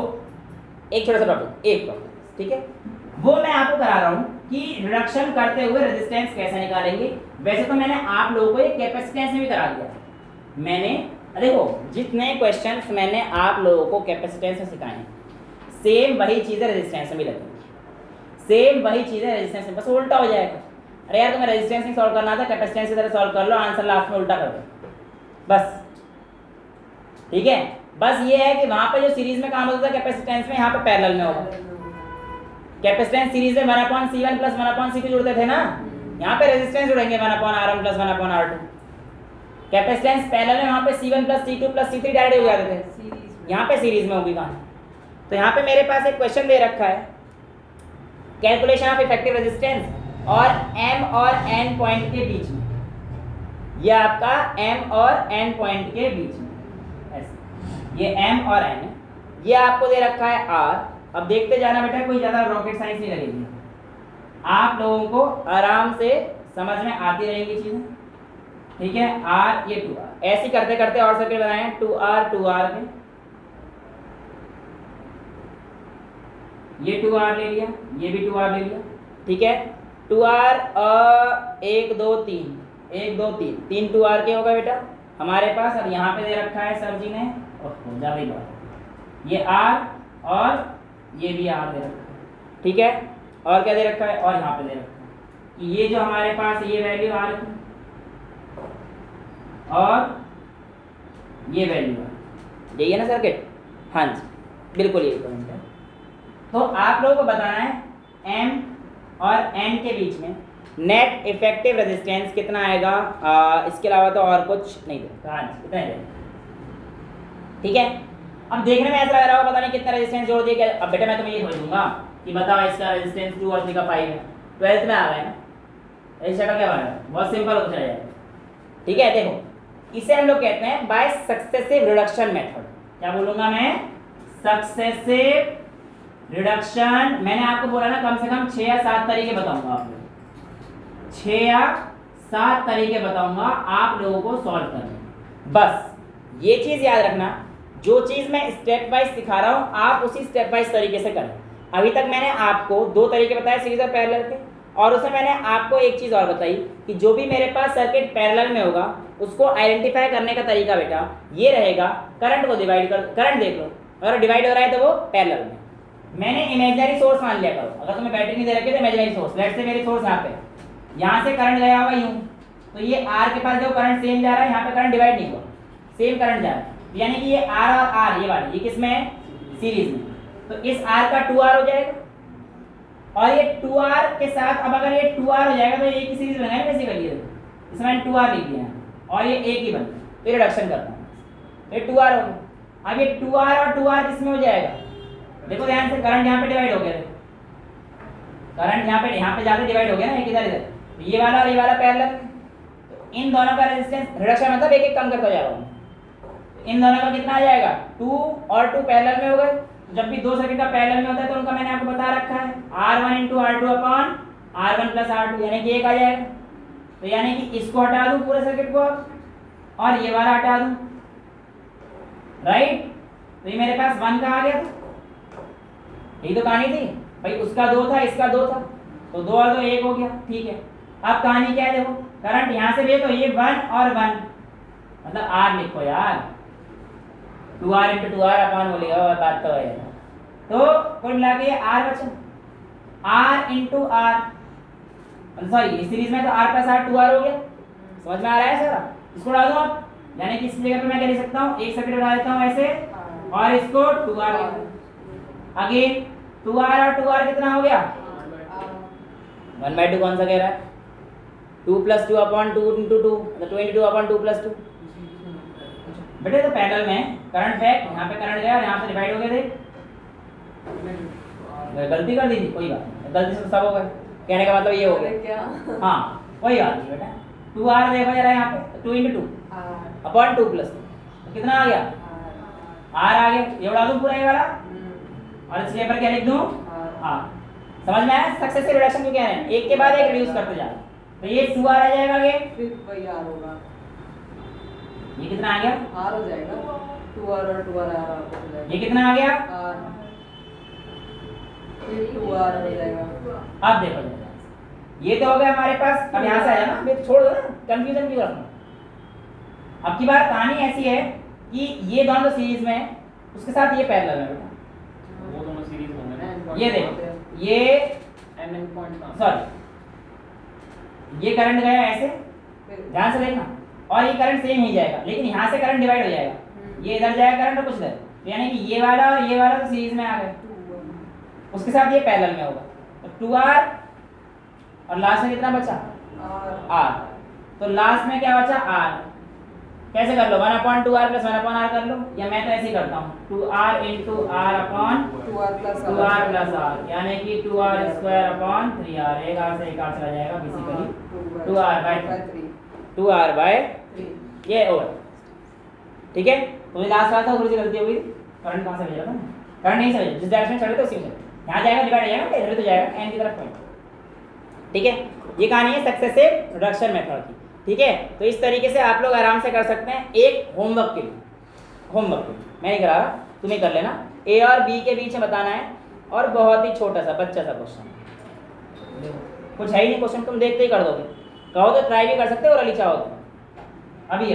[SPEAKER 1] एक छोटा सा टॉपिक, एक टॉपिक, ठीक है, वो मैं आपको करा रहा हूँ कि रिडक्शन करते हुए रेजिस्टेंस कैसे निकालेंगे। वैसे तो मैंने आप लोगों को ये कैपेसिटेंस में भी करा दिया, मैंने देखो जितने क्वेश्चंस मैंने आप लोगों को कैपेसिटेंस में सिखाए हैं सेम वही चीज़ें रेजिस्टेंस में भी लगेंगी, सेम वही चीज़ें रेजिस्टेंस में, बस उल्टा हो जाएगा। अरे यार तुम्हें रेजिस्टेंस नहीं सॉल्व करना था, कैपेसिटेंस की तरह सॉल्व कर लो, आंसर लास्ट में उल्टा कर दो बस। ठीक है, बस ये है कि वहाँ पे जो सीरीज में काम होता था कैपेसिटेंस में, यहाँ पे पैरेलल में होगा। कैपेसिटेंस सीरीज में 1/C1 प्लस 1/C2 जुड़ते थे ना, यहाँ पे रेजिस्टेंस जुड़ेंगे 1/R1 plus 1/R2। Capacitance parallel में वहाँ पे C1 plus C2 plus C3 direct हो जाते थे, यहाँ पे सीरीज में होगी कहानी। तो यहाँ पे मेरे पास एक क्वेश्चन दे रखा है, कैलकुलेशन ऑफ इफेक्टिव रेजिस्टेंस और M और N पॉइंट के बीच में, ये आपका M और N पॉइंट के बीच में ऐसे, ये M और N है, ये आपको दे रखा है R। अब देखते जाना बेटा, कोई ज़्यादा रॉकेट साइंस नहीं लगेगी, आप लोगों को आराम से समझ में आती रहेंगी चीज़ें। ठीक है, R ये 2R, ऐसे करते करते और सर्किट बनाए 2R के, ये 2R ले लिया, ये भी 2R ले लिया। ठीक है, 2R 1 2 3 1 2 3 3 2R के होगा बेटा हमारे पास। और यहाँ पे दे रखा है सर जी ने, ज़्यादा ही बात, ये R और ये भी R दे रखा है। ठीक है, और क्या दे रखा है, और यहाँ पे दे रखा है, कि ये जो हमारे पास ये वैल्यू आ रही और ये वैल्यू है, यही है ना सर्किट? हाँ जी, बिल्कुल यही पॉइंट है। तो आप लोगों को बताना है M और N के बीच में नेट इफेक्टिव रेजिस्टेंस कितना आएगा। इसके अलावा तो और कुछ नहीं देगा। हाँ जी, इतना ही देगा। ठीक है, अब देखने में ऐसा लग रहा होगा पता नहीं कितना रेजिस्टेंस जोड़ दिया क्या। अब बेटा मैं तुम्हें ये समझ दूंगा कि बताओ इसका रेजिस्टेंस 2 और 3 का 5 है, 12th में आ गए ना, ऐसा का क्या बना है, बहुत सिंपल होता चला जाएगा। ठीक है, देखो इसे हम लोग कहते हैं बाय सक्सेसिव रिडक्शन मेथड। क्या बोलूंगा मैं? Successive reduction. मैंने आपको बोला ना कम से कम 6 या 7 तरीके बताऊंगा आप लोग, 6 या 7 तरीके बताऊंगा आप लोगों को सॉल्व करने। बस ये चीज याद रखना, जो चीज मैं स्टेप वाइज सिखा रहा हूं आप उसी स्टेप वाइज तरीके से करें। अभी तक मैंने आपको 2 तरीके बताए सीरीज और पैरेलल के, और उसमें मैंने आपको एक चीज और बताई कि जो भी मेरे पास सर्किट पैरेलल में होगा उसको आइडेंटिफाई करने का तरीका बेटा ये रहेगा, करंट को डिवाइड कर, करंट देख लो, अगर डिवाइड हो रहा है तो वो पैरेलल में। मैंने इमेजिनरी सोर्स मान लिया करो, अगर तुम्हें बैटरी नहीं दे रखी तो इमेजिनरी सोर्स, लेट्स से मेरी सोर्स यहाँ पे, यहाँ से करंट गया हुआ यूं, तो ये आर के पास जो करंट सेम जा रहा है, यहाँ पे करंट डिवाइड नहीं हुआ, सेम करंट जा रहा है, यानी कि ये आर और आर ये वाली ये किसमें है? सीरीज में। तो इस आर का 2R हो जाएगा, और ये 2R के साथ अब अगर ये 2R हो जाएगा तो ये एक ही सीरीज बनाएगा बेसिकली, इसमें मैंने 2R लिख दिया है और ये एक ही बनता है। तो रिडक्शन करता हूँ, ये 2R हो गया। अब ये 2R और 2R किसमें हो जाएगा? देखो ध्यान से, करंट यहाँ पे डिवाइड हो गया, करंट यहाँ पे ज्यादा डिवाइड हो गया ना, एक इधर इधर, तो ये वाला और ये वाला पैरेलल, तो इन दोनों का रेजिस्टेंस रिडक्शन मतलब एक एक कम करता जाएगा। इन दोनों का कितना आ जाएगा? 2 और 2 पैरेलल में हो गए। जब भी 2 सर्किट का पैरेलल में होता है तो उनका मैंने आपको बता रखा है R1 × R2 upon R1 + R2, यानी कि एक आ जाएगा। तो यानी कि इसको हटा दूं पूरे सर्किट को और ये वाला हटा दूं, राइट? तो ये मेरे पास 1 का आ गया था, यही तो कहानी थी भाई, उसका 2 था इसका 2 था, तो 2 और 2 1 हो गया। ठीक है, अब कहानी क्या है? देखो करंट यहाँ से भी है तो ये 1 और 1 मतलब R लिखो यार, 2R × 2R अपॉन बोलेगा, बात तो है। तो कुल मिला के R बचा, R × R, सॉरी इस सीरीज में तो R + R 2R हो गया। समझ में आ रहा है सारा? इसको डाल दो आप, यानी कि इस जगह पे मैं क्या लिख सकता हूँ, एक सर्किट उठा देता हूँ ऐसे और इसको 2R अगेन 2R और 2R कितना हो गया? 1/2 कौन सा कह रहा है? 2 + 2 अपॉन 2 × 2 मतलब 2 × 2 अपॉन 2 + 2। बेटे तो पैरेलल में करंट है, यहाँ पे करंट गया और यहाँ से डिवाइड हो गए थे, गलती कर दी थी, कोई बात नहीं, गलती से सब हो गए, कहने का मतलब ये हो गया। हाँ कोई बात नहीं बेटा, 2R देखो जरा यहाँ पे, 2 × 2 अपॉन 2 + 2 तो कितना आ गया? R आ गया। ये उड़ा दूं पूरा ये वाला और इस पर क्या लिख दूं? हाँ, समझ में आया? सक्सेसिव रिडक्शन क्यों कह रहे हैं? एक के बाद एक रिड्यूस करते जा रहे हैं, तो ये 2R आ जाएगा आगे,
[SPEAKER 2] फिर वही R होगा,
[SPEAKER 1] ये कितना आ गया?
[SPEAKER 2] R हो जाएगा, 2R और 2R R हो जाएगा,
[SPEAKER 1] ये कितना आ गया?
[SPEAKER 2] R, ये 2R हो जाएगा।
[SPEAKER 1] अब देखो जरा, ये तो हो गया हमारे पास। अब यहाँ से आया ना, फिर छोड़ दो ना, कंफ्यूजन क्यों रखना। अब की बार कहानी ऐसी है कि ये दोनों सीरीज में है, उसके साथ ये पैरेलल है बेटा,
[SPEAKER 3] वो दोनों सीरीज होंगे ना।
[SPEAKER 1] ये देखो, ये
[SPEAKER 3] MN पॉइंट
[SPEAKER 1] सॉरी ये करंट गया ऐसे, ध्यान से देखना, और ये करंट सेम ही जाएगा, लेकिन यहाँ से करंट डिवाइड हो जाएगा, ये इधर जाएगा करंट और कुछ इधर, तो यानी कि ये वाला और ये वाला तो सीरीज में आ गए, उसके साथ ये पैरेलल में होगा, तो 2R और लास्ट में कितना बचा? R। तो लास्ट में क्या बचा? R। कैसे कर लो? 1/2R + 1/R कर लो, या मैं तो ऐसे ही करता हूँ, 2R × R upon 2R + R, यानी कि 2R² अपॉन 3R, एक R से एक R चला जाएगा बेसिकली, 2R/3 ये ओवर। ठीक है, तो ये लास्ट वाला था, थोड़ी सी गलती हो गई, करंट कहाँ से भेजा था? करंट नहीं समझ, जिस डायरेक्शन में चले थे उसी में यहाँ जाएगा, डिवाइड हो जाएगा, इधर तो जाएगा एन की तरफ पॉइंट। ठीक है, ये कहानी है सक्सेसिव रिडक्शन मेथड की। ठीक है, तो इस तरीके से आप लोग आराम से कर सकते हैं। एक होमवर्क के लिए, मैं नहीं करा रहा, तुम्हें कर लेना, ए और बी के बीच में बताना है, और बहुत ही छोटा सा बच्चा सा क्वेश्चन, कुछ है ही नहीं क्वेश्चन, तुम देखते ही कर दोगे, कहो तो ट्राई भी कर सकते हो और अली चाहो तो अभी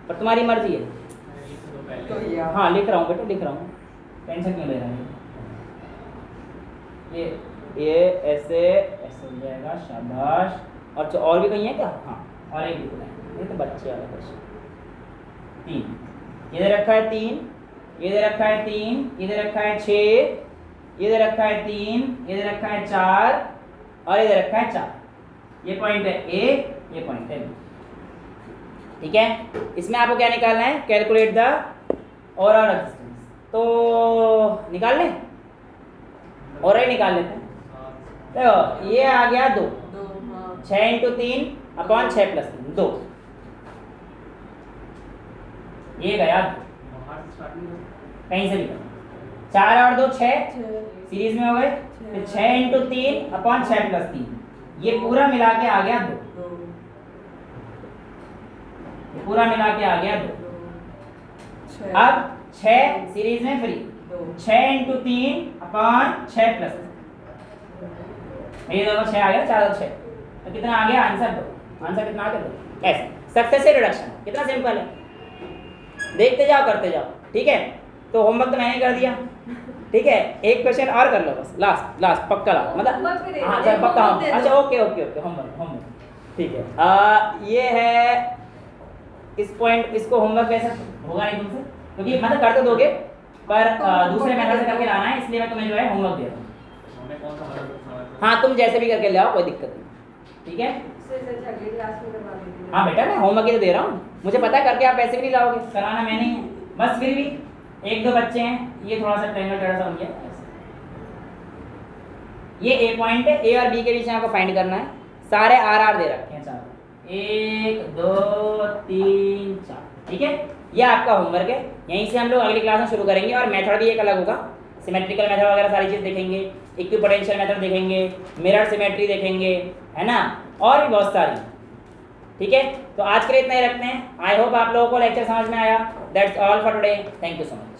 [SPEAKER 1] पर तुम्हारी मर्जी है। हाँ लिख रहा हूँ बेटा, लिख रहा हूँ, टेंशन क्यों ले रहा है? ये ऐसे x हो जाएगा, शाबाश। और भी कहीं है क्या? हाँ, और एक लिखना है, ये तो बच्चे वाला क्वेश्चन। 3 इधर रखा है, 3 इधर रखा है, 3 इधर रखा है, 6 इधर रखा है, 3 इधर रखा है, 4 और इधर रखा है 4। ये पॉइंट है A, ये पॉइंट है B। ठीक है, इसमें आपको क्या निकालना है? Calculate the overall resistance. तो निकाल लें, और ही निकाल लेते हैं। देखो ये आ गया 2, 6 इंटू 3 अपॉन 6 प्लस 3, 2। ये गया कहीं से भी 4 और 2 6 सीरीज में हो गए, फिर 6 इंटू 3 अपॉन 6 प्लस 3, ये पूरा मिला के आ गया 2, ये पूरा मिला के आ गया 2। अब 6 सीरीज में फ्री, 6 इंटू 3 अपॉन 6 प्लस 3, ये देखो 6 आ गया, 4 और 6, तो कितना आ गया? आंसर 2। आंसर कितना आ गया? 2। ऐसे सक्सेसिव रिडक्शन कितना सिंपल है, देखते जाओ करते जाओ। ठीक है, तो होमवर्क तो मैंने कर दिया। ठीक है, एक क्वेश्चन और कर लो बस, लास्ट पक्का ला, मतलब हाँ चल पक्का। अच्छा ओके होमवर्क ठीक है। ये है इस पॉइंट, इसको होमवर्क वैसे होगा नहीं तुमसे, क्योंकि मतलब कर तो दोगे पर दूसरे मेथड से करके लाना है, इसलिए मैं तुम्हें जो है होमवर्क दे रहा हूँ। हाँ तुम जैसे भी करके ले आओ, कोई दिक्कत नहीं। ठीक है, हाँ बेटा मैं होमवर्क ही तो दे रहा हूँ, मुझे पता है करके आप पैसे भी नहीं लाओगे, कराना मैंने ही है। बस फिर भी 1-2 बच्चे हैं, ये थोड़ा सा ट्रायंगल सा बन गया। ये ए पॉइंट है, ए और बी के बीच में आपको फाइंड करना है। सारे आर दे रखे हैं, 4 1 2 3 4। ठीक है, ये आपका होमवर्क है। यहीं से हम लोग अगली क्लास में शुरू करेंगे, और मेथड भी एक अलग होगा। सिमेट्रिकल मेथड वगैरह सारी चीज़ देखेंगे, इक्विपोटेंशियल मेथड देखेंगे, मिरर सिमेट्री देखेंगे, है ना, और भी बहुत सारी। ठीक है, तो आज के लिए इतना ही रखते हैं। आई होप आप लोगों को लेक्चर समझ में आया। That's all for today, thank you so much.